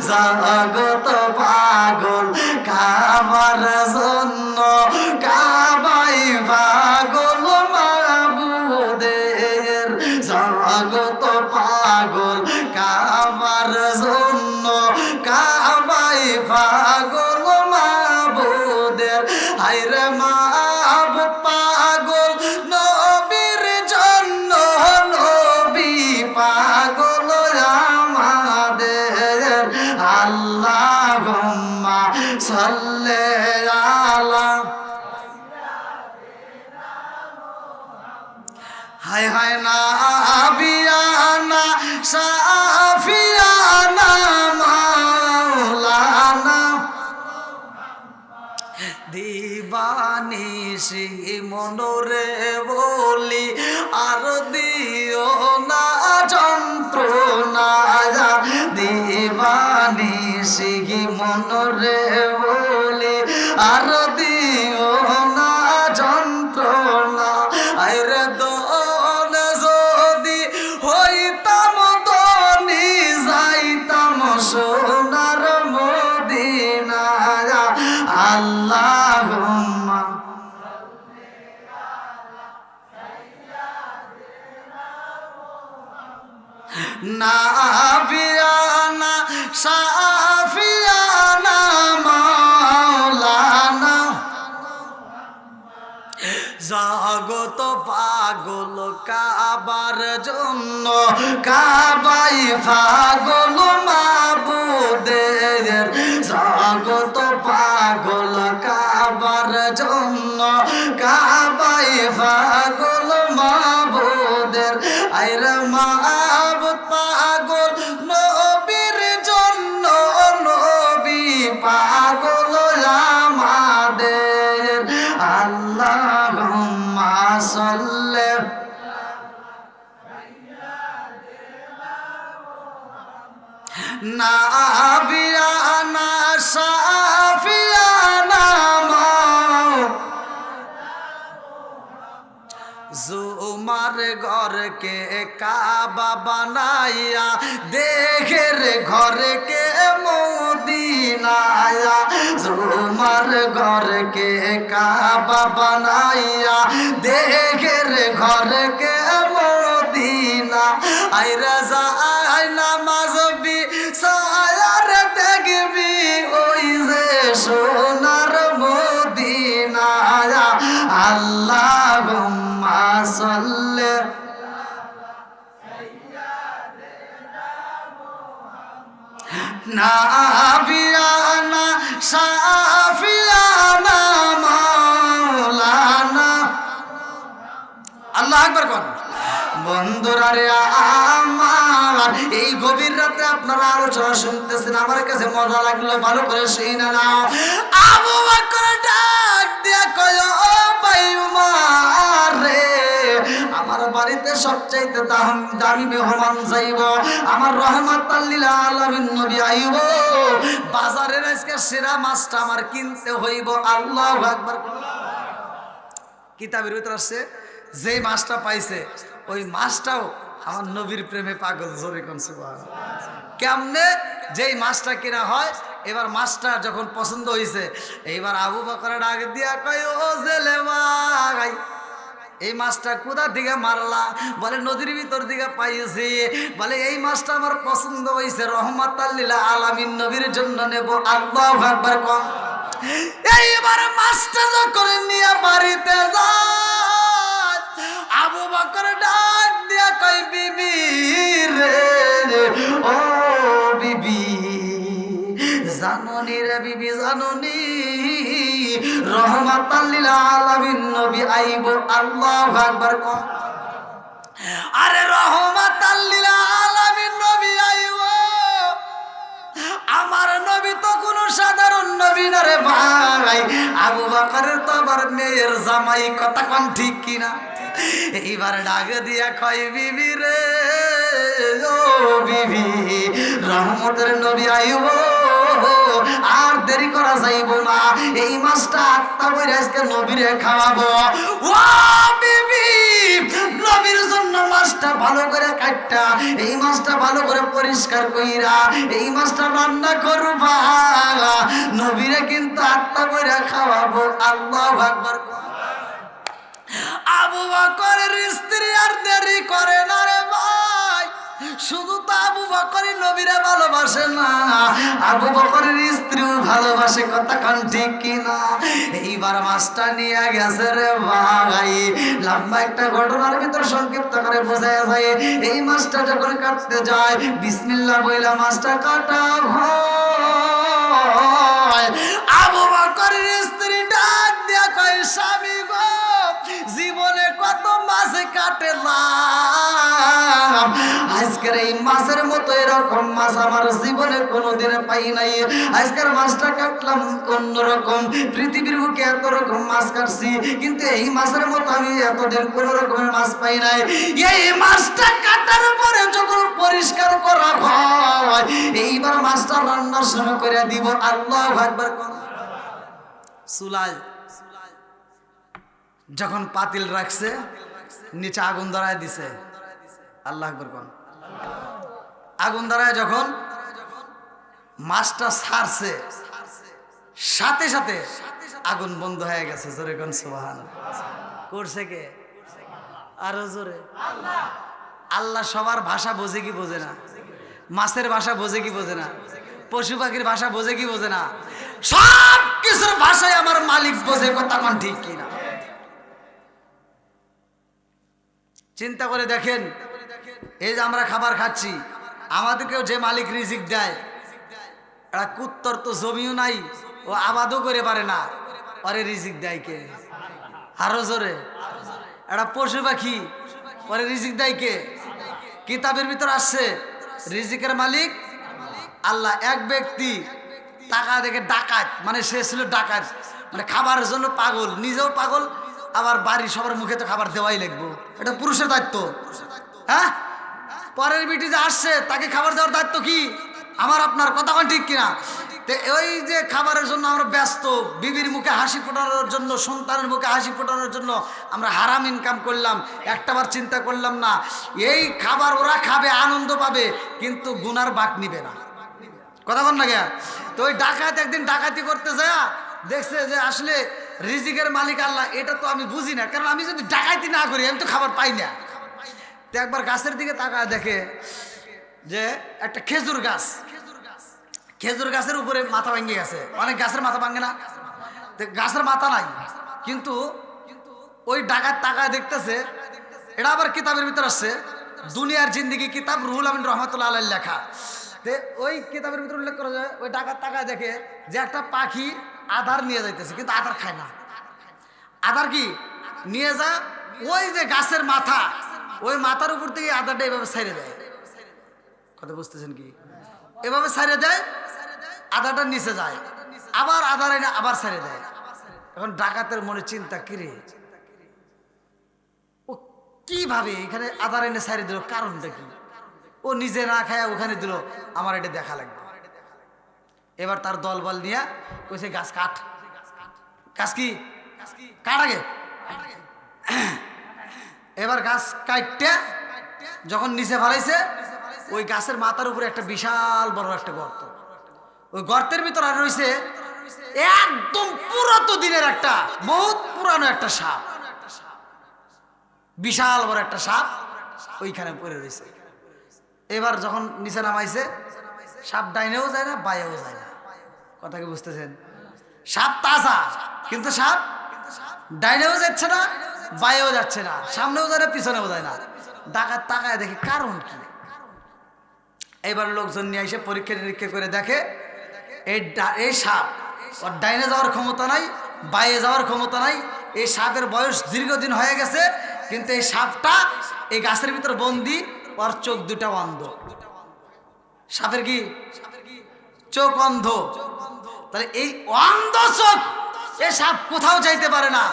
জগত পাগল কাবার জন্য, কাবাই পাগল মাবুদের। জগত পাগল কাবার জন্য, কাবাই পাগল মাবুদের। হায়রে মাবুদ পাগল নবীর জন্য, নবী পাগল আমাদের। আল্লাহুম্মা সাল্লি আলা। হায় হায় না আবিয়ানা সাফিয়ানা মাওলানা, দিবানিশি মনোরে বলি আর দিও না যন্ত্রণা। দিবানিশি মনোরে বলি আর দিও না যন্ত্রণা। আরে দোন যদি হইতাম দনি, যাইতাম সোনার মদিনা। আল্লাহুম্মা নাবিয়ানা সাফিয়ানা মাওলানা। জগত পাগল কাবার জন্য, কাবাই পাগল মাবুদের। জগত পাগল কাবার জন্য, কাবাই পাগল মাবুদের। আইরে মাবুদ পাগল নবীর জন্য, নবী পাগল আমাদের। আল্লাহুম্মা সাল্লি। নাবিয়ানা সাফিয়ানা জুমার ঘরকে কাবা বানাইয়া, দেখের ঘরকে মদিনায়া। জুমার ঘরকে কাবা বানাইয়া, দেখের ঘরকে মদিনা। আইরা যায় নামাজ বিছায়ার দেখবি ওই যে সোনার মদিনা। আল্লাহুম্মা সাল্লি। নাবিয়ানা সাফিয়ানা মাওলানা। আল্লাহু আকবার কোন। বন্ধুরা রে আমার, এই গভীর রাতে আপনারা আলোচনা শুনতেছেন, আমার কাছে মজা লাগলো, ভালো করে শুনে নাও। আবু বকর ডাক দিয়া কয় ও ভাই উমর রে, আমার বাড়িতে সবচাইতে দামি মেহমান যাইব, আমার রহমাতাল লিল আলামিন নবী আইব। বাজারের আজকে সেরা মাছটা আমার কিনতে হইব। আল্লাহু আকবার। কিতাবের ভিতর আছে যে মাছটা পাইছে ওই মাছটাও আমার নবীর প্রেমে পাগল। জোরে কোন সুবহানাল্লাহ। কেমনে যেই মাছটা কিনা হয়, এবার মাছটা যখন পছন্দ হয়েছে, এইবার আবু বকর ডাক দিয়া কয় ও জেলে ভাই, এই মাছটা কোথা থেকে মারলা? বলে নদীর ভিতর দিকে পাইছি। বলে এই মাছটা আমার পছন্দ হয়েছে, রহমাতাল লিল আলামিন নবীর জন্য নেব। আল্লাহু আকবার কম। এইবার মাছটা যখন নিয়ে বাড়িতে যায়, আবু বকর ডাক দিয়া কই, বিবি রে, ও বিবি, জাননি রে বিবি, জাননি রহমাতাল লিল আলামিন নবী আইব। আল্লাহু আকবার কম। আরে রহমাতাল লিল আলামিন নবী আইব, আমার নবী তো কোনো সাধারণ নবী না রে ভাই। আবু বকরের তো আবার মেয়ের জামাই, কথা কোন ঠিক কিনা? এইবার ডাক দিয়া কয়, বিবি রে, ও বিবি, রহমতের নবী আইব, আর দেরি করা যাইব না। এই মাছটা আত্মা বইরে আজকে নবীরে খাওয়াবো। ও বিবি, নবীর জন্য মাছটা ভালো করে কাটটা, এই মাছটা ভালো করে পরিষ্কার কইরা এই মাছটা রান্না করবা, নবীরে কিন্তু আত্মা বইরে খাওয়াবো। আল্লাহু আকবার। আবু বকরের স্ত্রী আর দেরি করে না রে ভাই। শুধু তো আবু বকরই নবীরে ভালোবাসে না, আবু বকরের স্ত্রীও ভালোবাসে, কথা কান ঠিক কিনা? এইবার মাছটা নিয়ে গেছে রে ভাই। লম্বা একটা ঘটনার ভিতর সংক্ষিপ্ত করে বোঝায় যায়। এই মাছটা যখন কাটতে যায়, বিসমিল্লাহ বইলা মাছটা কাটা হয়। আবু বকরের স্ত্রী ডাক দিয়া কয়, স্বামী গো, জীবনে কত মাছ কাটলাম, আজকের এই মাছের মতো এরকম মাছ আমার জীবনে কোনোদিন পাই নাই। আজকের মাছটা কাটলাম অন্যরকম, পৃথিবীর বুকে এত রকম মাছ কাটছি, কিন্তু এই মাছের মতো আমি এতদিন কোনো রকমের মাছ পাই নাই। এই মাছটা কাটার পরে যখন পরিষ্কার করা হয়, এইবার মাছটা রান্না শুরু করে দিব। আল্লাহু আকবার। চুলায় যখন পাতিল রাখছে, নিচে আগুন ধরায় দিছে। আল্লাহু আকবার কোন। আগুন ধরায় যখন মাছটা ছাড়ছে, সাথে সাথে আগুন বন্ধ হয়ে গেছে। জোরে কোন সুবহানাল্লাহ। করছে কে? আরো জোরে। আল্লাহ সবার ভাষা বোঝে কি বোঝে না? মাছের ভাষা বোঝে কি বোঝে না? পশু পাখির ভাষা বোঝে কি বোঝে না? সব কিছুর ভাষায় আমার মালিক বোঝে, কথা কোন ঠিক কিনা? চিন্তা করে দেখেন, এই যে আমরা খাবার খাচ্ছি, আমাদেরকেও যে মালিক রিজিক দেয়, একটা কুত্তর তো জমিও নাই, ও আবাদও করে পারে না, ওরে রিজিক দেয় কে? আরো জোরে। একটা পশু পাখি, ওরে রিজিক দেয় কে? কিতাবের ভিতর আসছে রিজিকের মালিক আল্লাহ। এক ব্যক্তি টাকা দেখে ডাকাত, মানে সে ছিল ডাকাত, মানে খাবারের জন্য পাগল, নিজেও পাগল, আবার বাড়ি সবার মুখে তো খাবার দেওয়াই লাগবে, এটা পুরুষের দায়িত্ব। হ্যাঁ, পরের বিটি যে আসছে তাকে খাবার দেওয়ার দায়িত্ব কি? আমার আপনার, কথা কোন ঠিক কিনা? তো ওই যে খাবারের জন্য আমরা ব্যস্ত, বিবির মুখে হাসি ফোটানোর জন্য, সন্তানের মুখে হাসি ফোটানোর জন্য আমরা হারাম ইনকাম করলাম, একটাবার চিন্তা করলাম না এই খাবার ওরা খাবে, আনন্দ পাবে, কিন্তু গুনার বাক নিবে না। কথা বল না গিয়া? তো ওই ডাকাত একদিন ডাকাতি করতে যায়, দেখছে যে আসলে রিজিকের মালিক আল্লাহ, এটা তো আমি বুঝি না, কারণ আমি যদি ডাকাতি না করি আমি তো খাবার পাই না। তো একবার গাছের দিকে তাকায় দেখে যে একটা খেজুর গাছ, খেজুর গাছের উপরে মাথা ভেঙে গেছে। অনেক গাছের মাথা ভাঙে না? তো গাছের মাথা নাই, কিন্তু ওই ডাকাত তাকায় দেখতেছে। এটা আবার কিতাবের ভিতর আসছে, দুনিয়ার জিন্দিগি কিতাব, রুহুল আমিন রহমতুল্লাহ আলাইহি লেখা। ওই কিতাবের ভিতরে উল্লেখ করা যায়, ওই ডাকাত তাকায় দেখে যে একটা পাখি আধার নিয়ে যাইতেছে, কিন্তু আধার খায় না। আধার কি নিয়ে যা, ওই যে গাছের মাথা, ওই মাথার উপর থেকে আধারটা এভাবে ছাইড়ে দেয়। কথা বুঝতেছেন কি? এভাবে ছাইড়ে দেয়, আধারটা নিচে যায়, আবার আধার এনে আবার ছাইড়ে দেয়। এখন ডাকাতের মনে চিন্তা, কিরে ও কিভাবে এখানে আধার এনে ছাইড়ে দিল, কারণটা কি? ও নিজে না খায় ওখানে দিল, আমার এটা দেখা লাগবে। এবার তার দলবল নিয়ে কইছে গাছ কাট। গাছ কি কাট আগে। এবার গাছ কাটতে যখন নিচে ফেলাইছে, ওই গাছের মাথার উপরে একটা বিশাল বড় একটা গর্ত, ওই গর্তের ভিতর আর রয়েছে একদম পুরাতন দিনের একটা বহুত পুরানো একটা সাপ। বিশাল বড় একটা সাপ ওইখানে পড়ে রয়েছে। এবার যখন নিচে নামাইছে, সাপ ডাইনেও যায় না বায়েও যায় না। কথা কি বুঝতেছেন? সাপ তাজা, কিন্তু সাপ ডাইনেও যাচ্ছে না বায়েও যাচ্ছে না, সামনেও যায় না পিছনেও যায় না। ডাকাত তাকায় দেখে কারণ কি। এবার লোকজন নিয়ে এসে পরীক্ষা নিরীক্ষা করে দেখে এই সাপ ওর ডাইনে যাওয়ার ক্ষমতা নাই, বাইরে যাওয়ার ক্ষমতা নাই। এই সাপের বয়স দীর্ঘদিন হয়ে গেছে, কিন্তু এই সাপটা এই গাছের ভিতর বন্দি, ওর চোখ দুটা অন্ধ। সাপের কি চোখ অন্ধ। তাহলে এই অন্ধ চোখ এই সাপ কোথাও যাইতে পারে না।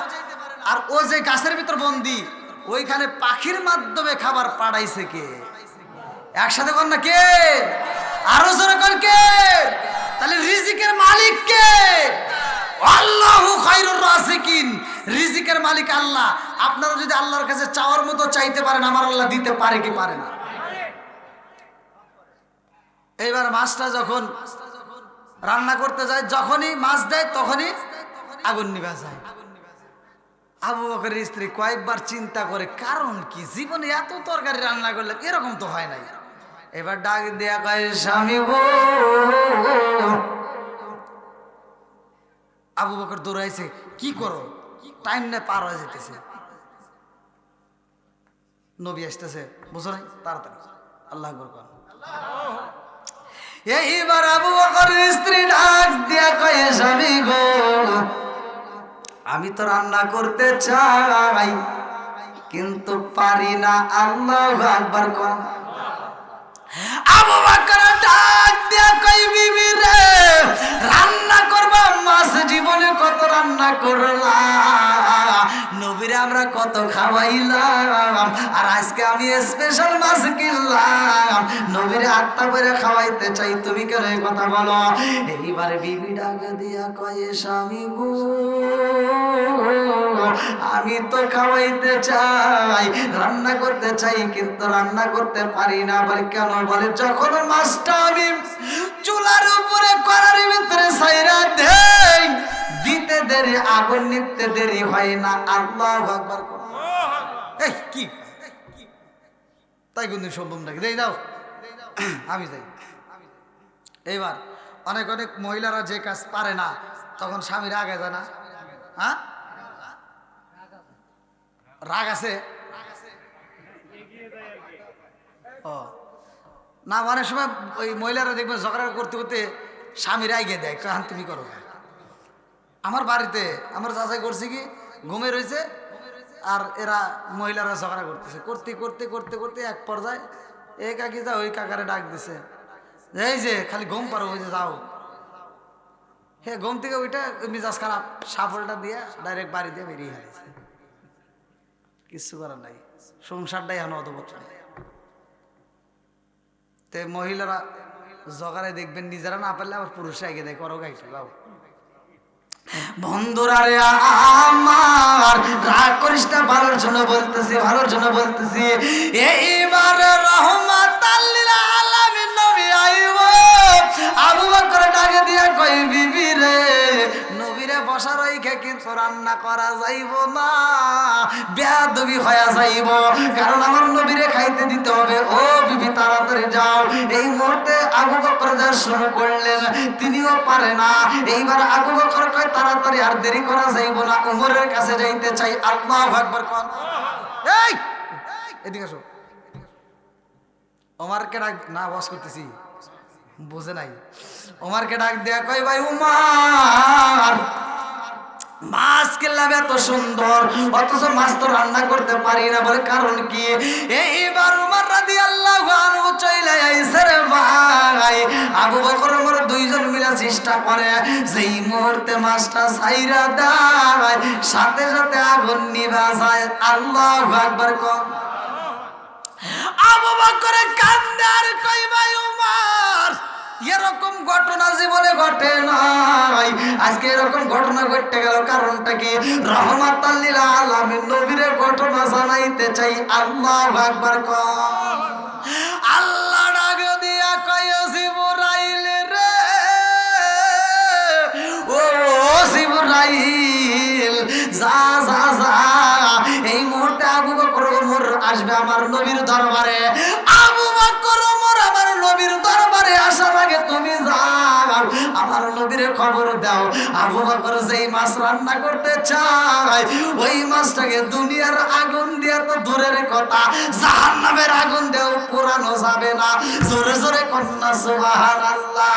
আর ও যে গাছের ভিতর বন্দি, ওইখানে পাখির মাধ্যমে খাবার পাঠাইছে কে? একসাথে কর না কে? আরো জোরে কর কে? তাহলে রিজিকের মালিক কে? আল্লাহু খায়রুর রাজিকিন। রিজিকের মালিক আল্লাহ। আপনারা যদি আল্লাহর কাছে চাওয়ার মতো চাইতে পারেন, আমার আল্লাহ দিতে পারে কি পারে না? এইবার মাছটা যখন রান্না করতে যায়, যখনই মাছ দেয় তখনই আগুন নিভা যায়। আবু বকরের স্ত্রী কয়েকবার চিন্তা করে কারণ কি, জীবনে এত তরকারি রান্না করলে এরকম তো হয় নাই। এবার ডাক দেয়া কয়, স্বামী গো। আবু বকর দৌড়াইছে, কি করো? টাইম না পার হয়ে যেতেছে, নবী আসতেছে, বুঝো নাই? তাড়াতাড়ি আল্লাহ আকবার কর। এইবার আবু বকরের স্ত্রী ডাক দিয়া কয়, স্বামী গো, আমি তো রান্না করতে চাই কিন্তু পারি না। আল্লাহু আকবার কর। আবু বকর ডাক দিয়া কই, বিবি রে, রান্না করবা মাছ, জীবনে কত রান্না করলাম, নবীরে আমরা কত খাওয়াইলাম, আর আজকে আমি স্পেশাল মাছ কিনলাম, নবীরে আটটা করে খাওয়াইতে চাই, তুমি কেন এই কথা বলো? এইবারে বিবি ডাক দিয়া কয়, স্বামী গো, আমি তো খাওয়াইতে চাই, রান্না করতে চাই, কিন্তু রান্না করতে পারি না। বলে কেন? বলে যখন মাছটা আমি চুলার উপরে কড়াইয়ের ভিতরে ছাইরা দেই, দিতে দেরি, আগুন নিতে দেরি হয় না। আল্লাহু আকবার। এই কি তাই কিন্তু সম্ভব নাকি? দেই দাও, আমি যাই। এইবার অনেক অনেক মহিলারা যে কাজ পারে না, তখন স্বামীর আগে যায় না। হ্যাঁ, রাগ আছে? ও না, অনেক সময় ওই মহিলারা দেখবে ঝগড়া করতে করতে স্বামীর আগে দেয়, কারণ তুমি করো। আমার বাড়িতে আমার চাচাই করছে কি, ঘুমে রয়েছে, আর এরা মহিলারা ঝগড়া করতেছে, করতে করতে করতে করতে এক পর্যায়ে এই কাকি যা ওই কাকারে ডাক দিছে, এই যে খালি ঘুম পারো, ওই যে যাও। হ্যাঁ, ঘুম থেকে ওইটা মিজাজ খারাপ, সাফলটা দিয়ে ডাইরেক্ট বাড়ি দিয়ে বেরিয়ে গেছে। কিচ্ছু করার নাই, সংসারটাই এখন অধবত। তে মহিলারা জগারে দেখবেন, নিজেরা না পারলে আবার পুরুষরা এগিয়ে দেয়, করো গাইছে যাও। বন্ধুরা রে আমার, রাগ করিস না, ভালোর জন্য বলতেছি, ভালোর জন্য বলতেছি। এইবার রহমাতাল লিল আলামিন নবী আইব। আবু বকর ডাকে দিয়া কই, বিবি রে, নবীরে বসার ওইখে কিন্তু রান্না করা যাইব না, বেয়াদবি হয়ে যাইব, কারণ আমার নবীরে খাইতে দিতে হবে। ও বিবি তাড়াতাড়ি যাও। এই মুহূর্তে আবু বকর যা শুরু করলেন, তিনিও পারে না। এইবার আবু বকর কয়, তাড়াতাড়ি, আর দেরি করা যাইব না, উমরের কাছে যাইতে চাই। আল্লাহু আকবার কর। এই এদিকে আসো। ওমরকে ডাক, না ওয়াজ করতেছি, বুঝে নাই। ওমরকে ডাক দেয়া কয়, ভাই উমর, মাছ কিনলাম এত সুন্দর, অথচ মাছ তো রান্না করতে পারি না। বলে কারণ কি? এইবার উমর রাদিয়াল্লাহু আনহু চলে আইছে রে ভাই। আবু বকর ওমর দুইজন মিলে চেষ্টা করে, যেই মুহূর্তে মাছটা ছাইরা দেয়, সাথে সাথে আগুন নিভা যায়। আল্লাহু আকবার কর। আবু বকর কান্দে আর কই, ভাই উমর, এরকম ঘটনা জীবনে ঘটে নাই, আজকে এরকম ঘটনা ঘটতে গেল, কারণটা কি? রহমাতাল লিল আলামিন নবীরে ঘটনা জানাইতে চাই। আল্লাহু আকবার কর। আল্লাহ ডাক দিয়া কয়, জিবরাইল রে, ও জিবরাইল, যা যা যা, এই মুহূর্তে আবু বকর আসবে আমার নবীর দরবারে। আবু বকর ওমর আমার নবীর দরবারে আসার আগে তুমি যাও, আমার নবীর খবর দাও আবু বকর যেই মাছ রান্না করতে চায় ওই মাছটাকে দুনিয়ার আগুন দিয়ে তো দূরের কথা, জাহান্নামের আগুন দিয়েও পোড়ানো যাবে না। জোরে জোরে কন্যা সুবহানাল্লাহ।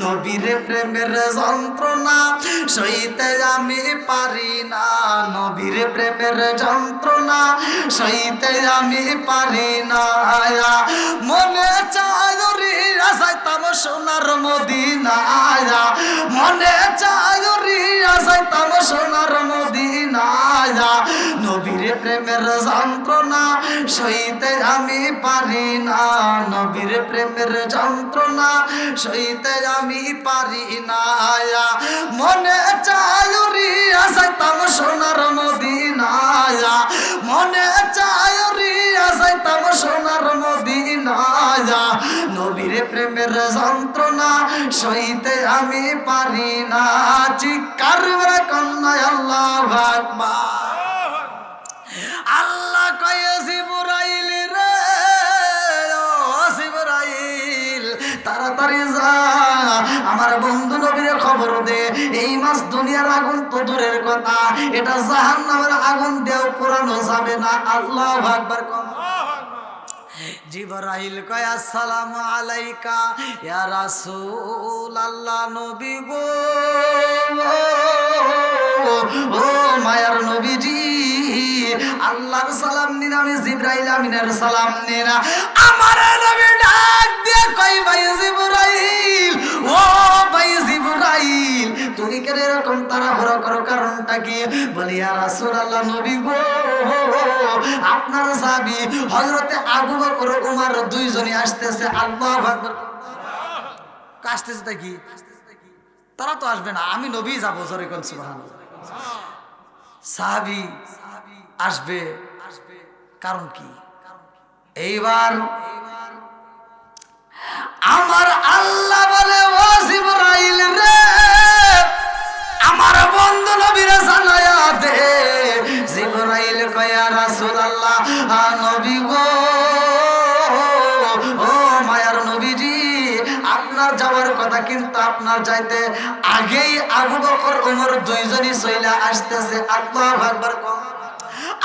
নবীর প্রেমের যন্ত্রণা সইতে আমি পারি না, নবীর প্রেমের যন্ত্রণা সইতে আমি পারি না। মনে চায় রিয়া যাইতাম সোনার মদিনায়, মনে চায় রিয়া যাইতাম সোনার মদিনায়। নবীর প্রেমের যন্ত্রণা সইতে আমি পারি না, নবীর প্রেমের যন্ত্রণা সইতে আমি পারি না। মনে চায় রিয়া যাইতাম সোনার মদিনায়, মনে চায় রিয়া যাইতাম সোনার মদিনায়। নবীর প্রেমের যন্ত্রণা সইতে আমি পারি না। চিৎকার করে কন্যা আল্লাহু আকবার। আল্লাহ কয়ে জিবরাইল রে, ও জিবরাইল তাড়াতাড়ি যা আমার বন্ধু নবীর খবর দে, এই মাস দুনিয়ার আগুন তো দূরের কথা, এটা জাহান্নামের আগুন দিয়েও পোড়ানো যাবে না। আল্লাহু আকবার। জিবরাইল কয় আসসালামু আলাইকা ইয়া রাসূল আল্লাহ, নবী গো ও মায়ার নবীজি, আল্লাহর সালাম নিন, আমি জিবরাইল আমিনের সালাম নিন। আমার নবী ডাক দিয়ে কই ভাই জিবরাইল, ও ভাই জিবরাইল তুমি কেন এরকম তাড়াহুড়ো করো, কারণটা কি? বলি ইয়া রাসূলুল্লাহ নবী গো, আপনার সাহাবী হযরতে আবু বকর ওমর দুইজনই আসতেছে। আল্লাহু আকবার। আসতেছে তাই কি? তারা তো আসবে না, আমি নবী যাবো। জোরে কোন সুবহানাল্লাহ। সাহাবী আসবে, কারণ কি? এইবার আমার আল্লাহ বলে ও জিবরাইল রে, আমার বন্ধু নবীরে জানায়া দে। জিবরাইল কয় ইয়া রাসূলুল্লাহ নবী গো, ও মায়ার নবীজি আপনার যাওয়ার কথা, কিন্তু আপনার যাইতে আগেই আবু বকর ওমর দুইজনই চইলা আসতেছে। আল্লাহু আকবার।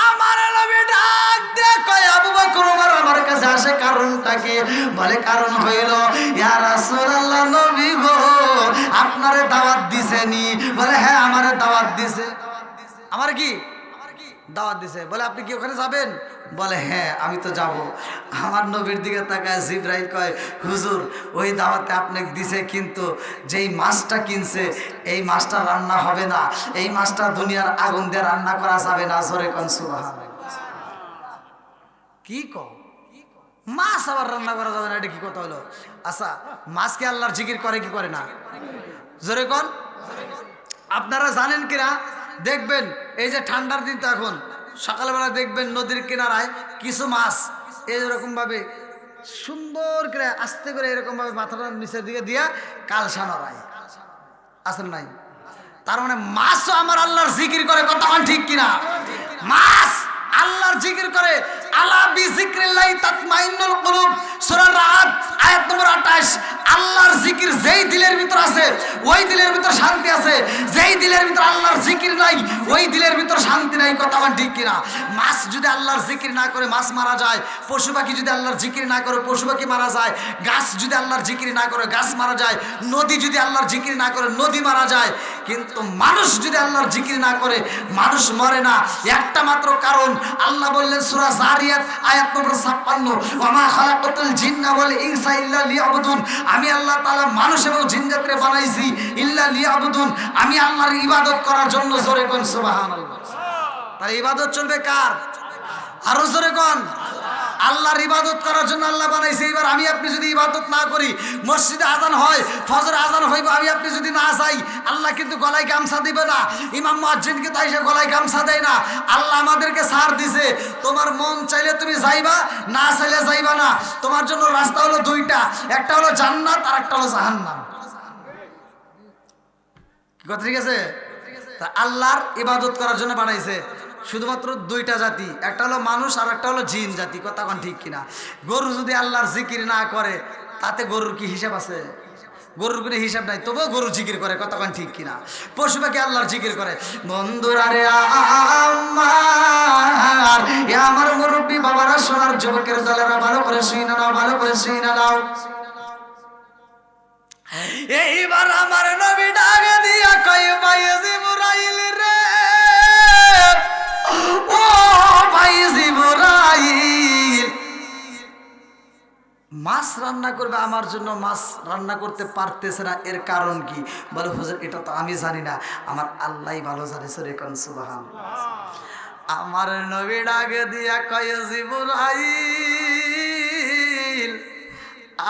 আমার নবী ডাক দিয়ে কয় আবু বকর ওমর আমার কাছে আসে, কারণটা কি? বলে কারণ হইল ইয়া রাসূলুল্লাহ নবী গো আপনারে দাওয়াত দিছেনি। বলে হ্যাঁ আমারে দাওয়াত দিছে। আমার কি দাওয়াত দিছে? বলে আপনি কি ওখানে যাবেন? বলে হ্যাঁ আমি তো যাব। আমার নবীর দিকে তাকায় জিবরাইল কয় হুজুর ওই দাওয়াতে আপনাকে দিছে, কিন্তু যেই মাছটা কিনছে এই মাছটা রান্না হবে না, এই মাছটা দুনিয়ার আগুন দিয়ে রান্না করা যাবে না। জোরে কোন সুবহানাল্লাহ। কি কও? মাছ আবার রান্না করা যাবে না, এটা কি কথা হলো? আচ্ছা মাছকে আল্লাহর জিকির করে কি করে না? জোরে কোন। আপনারা জানেন কিনা দেখবেন এই যে ঠান্ডার দিন, তো এখন সকালবেলা দেখবেন নদীর কিনারায় কিছু মাছ এইরকম ভাবে সুন্দর করে আস্তে করে এরকম ভাবে মাথাটা নিচের দিকে দিয়া কালসা নড়ায়, আসেন নাই? তার মানে মাছও আমার আল্লাহর জিকির করে, কথা ঠিক কিনা? মাছ আল্লাহর জিকির করে। আলা বিযিকরিল্লাহি তাতমাইন্নুল কুলুব, সূরা রাদ আয়াত নম্বর 28। আল্লাহর জিকির যেই দিলের ভিতর আছে ওই দিলের ভিতর শান্তি আছে, যেই দিলের ভিতর আল্লাহর জিকির নাই ওই দিলের ভিতর শান্তি নাই, কথা ঠিক কিনা? মাছ যদি আল্লাহর জিকির না করে মাছ মারা যায়, পশু পাখি যদি আল্লাহর জিকির না করে পশু পাখি মারা যায়, গাছ যদি আল্লাহর জিকির না করে গাছ মারা যায়, নদী যদি আল্লাহর জিকির না করে নদী মারা যায়, কিন্তু মানুষ যদি আল্লাহর জিকির না করে মানুষ মরে না। একটা মাত্র কারণ, আল্লাহ বললেন সূরা জারিয়াত আয়াত নম্বর 56, ওয়ামা খালাকাতুল জিন্না ওয়াল ইনসা ইল্লা লিয়াবুদুন, আমি আল্লাহ তাআলা মানুষ এবং জিন জাতিকে বানাইছি ইল্লা লিয়াবুদুন, আমি আল্লাহর ইবাদত করার জন্য। জোরে কোন সুবহানাল্লাহ। তাই ইবাদত চলবে কার? আরো জোরে কোন। আল্লাহর ইবাদত করার জন্য আল্লাহ বানাইছে। এবার আমি আপনি যদি ইবাদত না করি, মসজিদে আজান হয়, ফজর আজান হইব, আমি আপনি যদি না যাই, আল্লাহ কিন্তু গলায় গামছা দিবে না, ইমাম মুয়াজ্জিনকে তাই সে গলায় গামছা দেয় না। আল্লাহ আমাদেরকে ছাড় দিছে, তোমার মন চাইলে তুমি যাইবা, না চাইলে যাইবা না। তোমার জন্য রাস্তা হলো দুইটা, একটা হলো জান্নাত আর একটা হলো জাহান্নাম। কি কথা ঠিক আছে? তা আল্লাহর ইবাদত করার জন্য বানাইছে। শুধুমাত্র দুইটা জাতি, একটা হলো মানুষ আর একটা হলো জিন জাতি। কথা কোন ঠিক কিনা? গরু যদি আল্লাহর জিকির না করে তাতে গরুর কি হিসাব আছে? গরুর কোনো হিসাব নাই, তবুও গরু জিকির করে। কথা কোন ঠিক কিনা? পশু পাখি আল্লাহর জিকির করে। বন্ধুরা রে আমার মুরব্বী বাবারা, সোনার যুবকের দলেরা, ভালো করে শুনে নাও, ভালো করে শুনে নাও। এইবার আমার নবী ডাক দিয়া কই, ভাই জিবরাইল রে, ও ভাই জিবরাইল, মাছ রান্না করবে আমার জন্য, মাছ রান্না করতে পারতেছে না, এর কারণ কি? বলে হুজুর এটা তো আমি জানি না, আমার আল্লাহই ভালো জানে। সরে কোন সুবহানাল্লাহ। আমার নবী ডাক দিয়া কয়, জিবরাইল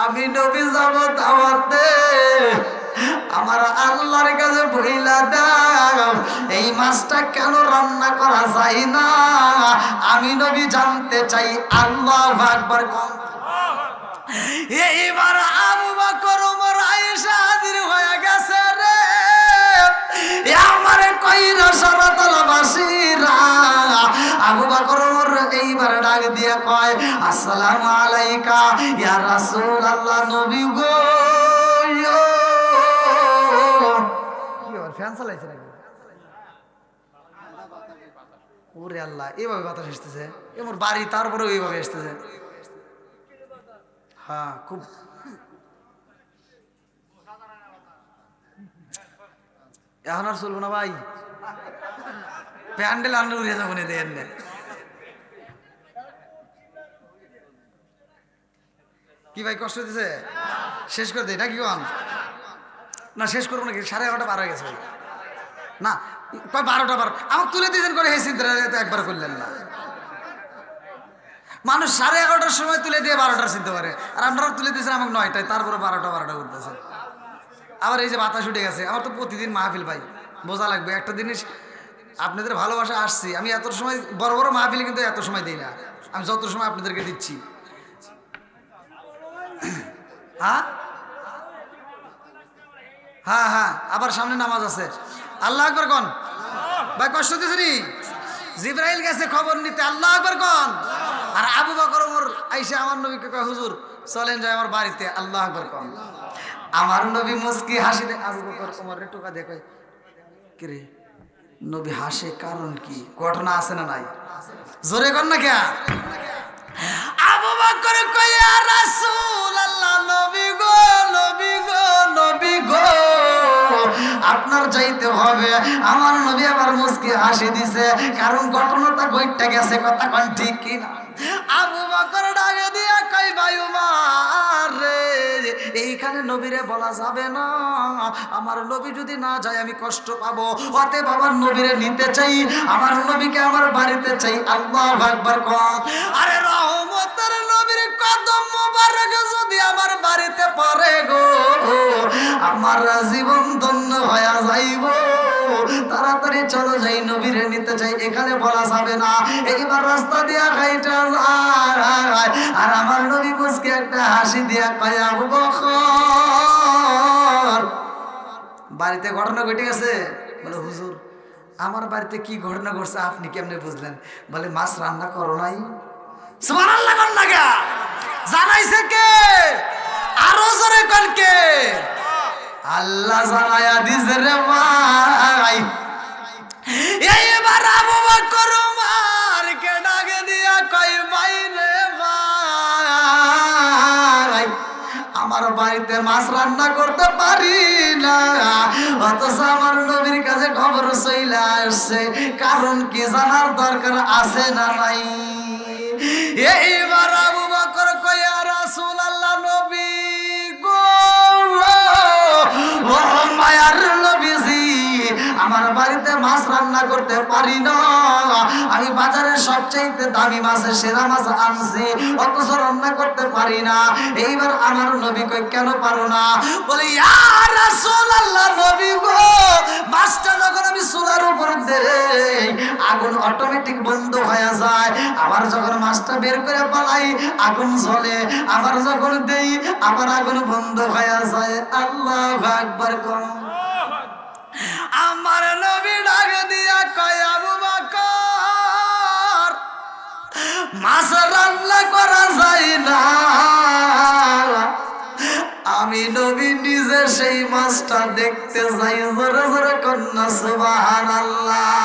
আমি নবী যাব দাওয়াতে, আমার আল্লাহর কাছে বইলা দাও এই মাছটা কেন রান্না করা যায় না, আমি নবী জানতে চাই। আল্লাহু আকবার। এইবার আবু বকর ওমর আয়েশা হাজির হয়ে গেছে রে, আমারে কইরা শরতল বাসীরা। আবু বকর ওমর এইবার ডাক দিয়ে কয়, আসসালামু আলাইকা ইয়া রাসূলুল্লাহ, নবী গো। কি আর ফ্যান চালাইছে নাকি? ওরে আল্লাহ, এইভাবে বাতাস আসতেছে, এমন বাড়ি তারপরে এইভাবে আসতেছে। হ্যাঁ, খুব এখন আর চলবো না ভাই, প্যান্ডেল আনলে উড়ে যাবো না। দেন কি ভাই, কষ্ট হইতেছে? শেষ করে দেয় নাকি? কন না, শেষ করবো নাকি? 11:30 পার হয়ে গেছে ভাই। না কয় 12টা বার আমাকে তুলে দিয়েছেন করে, সেই চিন্তা একবার করলেন না। মানুষ 11:30টার সময় তুলে দিয়ে 12টার চিনতে পারে, আর আপনারা তুলে দিয়েছেন আমাকে 9টায়, তারপরে 12টা করতেছেন। আবার এই যে বাতাস উঠে গেছে, আমার তো প্রতিদিন মাহফিল ভাই, বোঝা লাগবে একটা জিনিস। আপনাদের ভালোবাসা আসছি আমি, এত সময় বড় বড় মাহফিলে কিন্তু এত সময় দিই না, আমি যত সময় আপনাদেরকে দিচ্ছি। হ্যাঁ হ্যাঁ হ্যাঁ, আবার সামনে নামাজ আছে। আল্লাহ আকবার কোন ভাই, কষ্ট দিয়েছেনি? জিবরাইল গেছে খবর নিতে, আল্লাহ আকবার কোন। আর আবু বকর ওমর আইসা আমার নবীকে কয়, হুজুর চলেন যাই আমার বাড়িতে, আল্লাহ আকবার কোন। আমার নবী মুস্কি হাসি দেয়, আবু বকর ওমরের টোকা দিয়ে কয়, কি রে নবী হাসে কারণ কি? ঘটনা আছে না নাই? জোরে কর না কে? আবু বকর কয়, ইয়া রাসূলুল্লাহ, নবী গো, নবী গো, নবী গো, আপনার যাইতে হবে। আমার নবী আবার মুস্কি হাসি দিছে, কারণ ঘটনাটা ঘটে গেছে। কথা কোন ঠিক কি না? আবু বকর ডাকে দিয়া কই, ভাই উমর রে, এইখানে নবীরে বলা যাবে না, আমার নবী যদি না যায় আমি কষ্ট পাবো, অতএব আমার নবীরে নিতে চাই, আমার নবীকে আমার বাড়িতে চাই। আল্লাহু আকবার কোন। আরে রহমতের নবীর কদম মোবারক যদি আমার বাড়িতে পড়ে গো, আমার জীবন ধন্য হয়ে যাইব। তাড়াতাড়ি চলো যাই, নবীরে নিতে চাই, এখানে বলা যাবে না। এইবার রাস্তা দিয়া খাইটা যায়, আর আমার নবী মুস্কি একটা হাসি দিয়া কয়, আবু বকর বাড়িতে ঘটনা ঘটে গেছে। বলে হুজুর আমার বাড়িতে কি ঘটনা ঘটছে আপনি কেমনে বুঝলেন? বলে মাছ রান্না করো নাই। সুবহানাল্লাহ কোন লাগা জানাইছে কে? আরো জোরে কোন কে? আল্লাহ জানায়া দিছে রে ভাই। এইবার আবু বকর ওমর কে ডাকে দিয়া কই, ভাই রে ভাই, আমার বাড়িতে মাছ রান্না করতে পারি না, অথচ আমার নবীর কাছে খবর চইলা আসছে, কারণ কি জানার দরকার আছে না নাই? এইবার আবু বকর কই, ইয়া রাসূলুল্লাহ, নবী গো, ও মায়ার নবীজি, আমার বাড়িতে মাছ রান্না করতে পারি না, আমি বাজারের সবচেয়ে দামি মাছের সেরা মাছ আনছি, অথচ রান্না করতে পারি না। এইবার আমার নবী কই, কেন পারো না? বলে, ইয়া রাসূলুল্লাহ, নবী গো, মাছটা যখন আমি চুলার উপর দেই আগুন অটোমেটিক বন্ধ হয়ে যায়, আবার যখন মাছটা বের করে পালাই আগুন জ্বলে, আবার যখন দেই আবার আগুন বন্ধ হয়ে যায়। আল্লাহু আকবার কোন। আমার নবী ডাক দিয়া কয়, আবু বকর মাছ রান্না করা যায় না, আমি নবী নিজে সেই মাছটা দেখতে যাই। জোরে জোরে কন্যা সুবহানাল্লাহ।